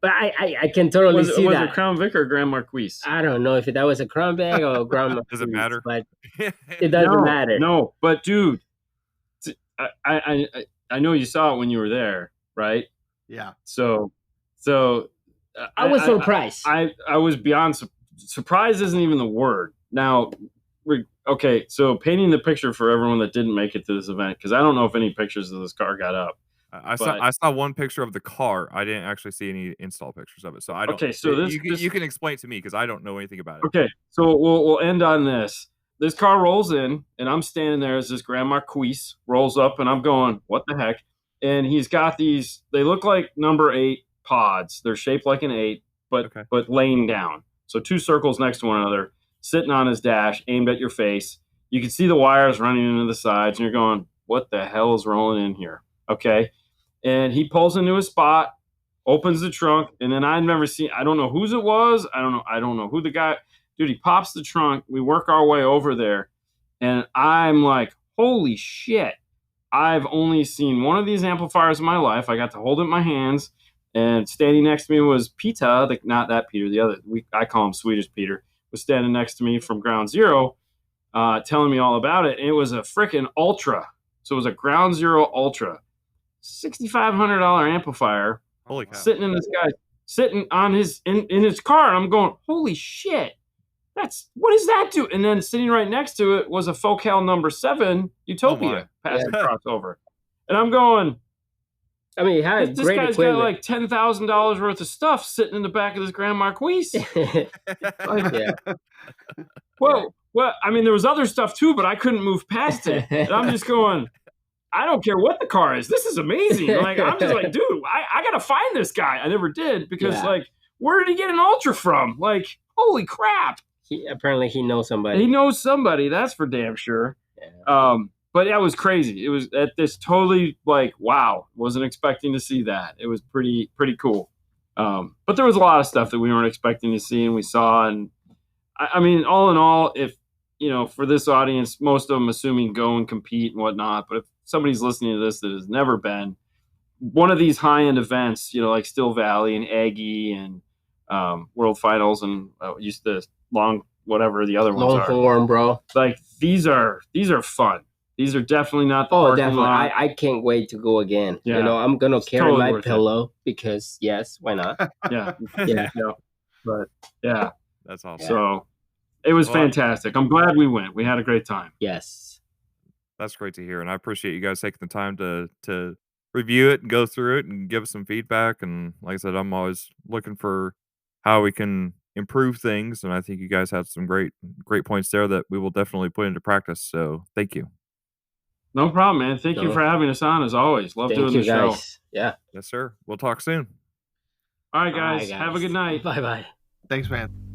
[SPEAKER 4] But I can totally see
[SPEAKER 2] was
[SPEAKER 4] that.
[SPEAKER 2] it Crown Vic or Grand Marquis?
[SPEAKER 4] I don't know if that was a Crown Vic or a Grand Marquis.
[SPEAKER 1] Does it matter?
[SPEAKER 4] But it doesn't matter.
[SPEAKER 2] No, but dude, I know you saw it when you were there, right?
[SPEAKER 3] Yeah.
[SPEAKER 2] So
[SPEAKER 4] I was surprised.
[SPEAKER 2] I was beyond surprised. Isn't even the word. Now, okay. So painting the picture for everyone that didn't make it to this event, because I don't know if any pictures of this car got up.
[SPEAKER 1] I saw one picture of the car. I didn't actually see any install pictures of it. So I don't.
[SPEAKER 2] Okay, so
[SPEAKER 1] you can explain it to me because I don't know anything about it.
[SPEAKER 2] Okay, so we'll end on this. This car rolls in, and I'm standing there as this Grand Marquis rolls up, and I'm going, what the heck? And he's got these. They look like number 8 pods. They're shaped like an 8, but laying down. So 2 circles next to one another, sitting on his dash, aimed at your face. You can see the wires running into the sides, and you're going, what the hell is rolling in here? Okay. And he pulls into his spot, opens the trunk, and then I don't know whose it was. I don't know who the guy, dude, he pops the trunk. We work our way over there. And I'm like, holy shit. I've only seen one of these amplifiers in my life. I got to hold it in my hands, and standing next to me was Peter, not that Peter, the other, I call him Swedish Peter, was standing next to me from Ground Zero, telling me all about it. And it was a freaking Ultra. So it was a Ground Zero Ultra. $6,500 amplifier.
[SPEAKER 1] Holy cow.
[SPEAKER 2] Sitting on in his car. And I'm going, holy shit. What does that do? And then sitting right next to it was a Focal number 7 Utopia passive crossover. And I'm going,
[SPEAKER 4] I mean,
[SPEAKER 2] this guy's got like $10,000 worth of stuff sitting in the back of this Grand Marquis. Well, I mean, there was other stuff too, but I couldn't move past it. And I'm just going, I don't care what the car is. This is amazing. Like, I'm just like, dude, I got to find this guy. I never did because, like, where did he get an Ultra from? Like, holy crap.
[SPEAKER 4] Apparently he knows somebody.
[SPEAKER 2] He knows somebody. That's for damn sure. Yeah. but that was crazy. It was at this totally like, wow, wasn't expecting to see that. It was pretty cool. But there was a lot of stuff that we weren't expecting to see, and we saw. And I mean, all in all, if for this audience, most of them assuming go and compete and whatnot. But if somebody's listening to this that has never been one of these high end events, like Still Valley and Aggie and World Finals and used to long whatever the other ones are.
[SPEAKER 4] Longhorn, bro.
[SPEAKER 2] Like these are fun. These are definitely not the
[SPEAKER 4] parking definitely. Lot. I can't wait to go again. Yeah. I'm gonna carry totally my pillow because yes, why not?
[SPEAKER 2] Yeah.
[SPEAKER 4] Yeah.
[SPEAKER 2] But yeah,
[SPEAKER 1] that's awesome.
[SPEAKER 2] So it was fantastic. I'm glad we went. We had a great time.
[SPEAKER 4] Yes.
[SPEAKER 1] That's great to hear, and I appreciate you guys taking the time to review it and go through it and give us some feedback. And like I said, I'm always looking for how we can improve things, and I think you guys had some great points there that we will definitely put into practice. So thank you.
[SPEAKER 2] No problem, man. Thank you for having us on as always. Love doing the show.
[SPEAKER 4] Yeah.
[SPEAKER 1] Yes, sir. We'll talk soon.
[SPEAKER 2] All right, guys. Have a good night.
[SPEAKER 4] Bye-bye.
[SPEAKER 3] Thanks, man.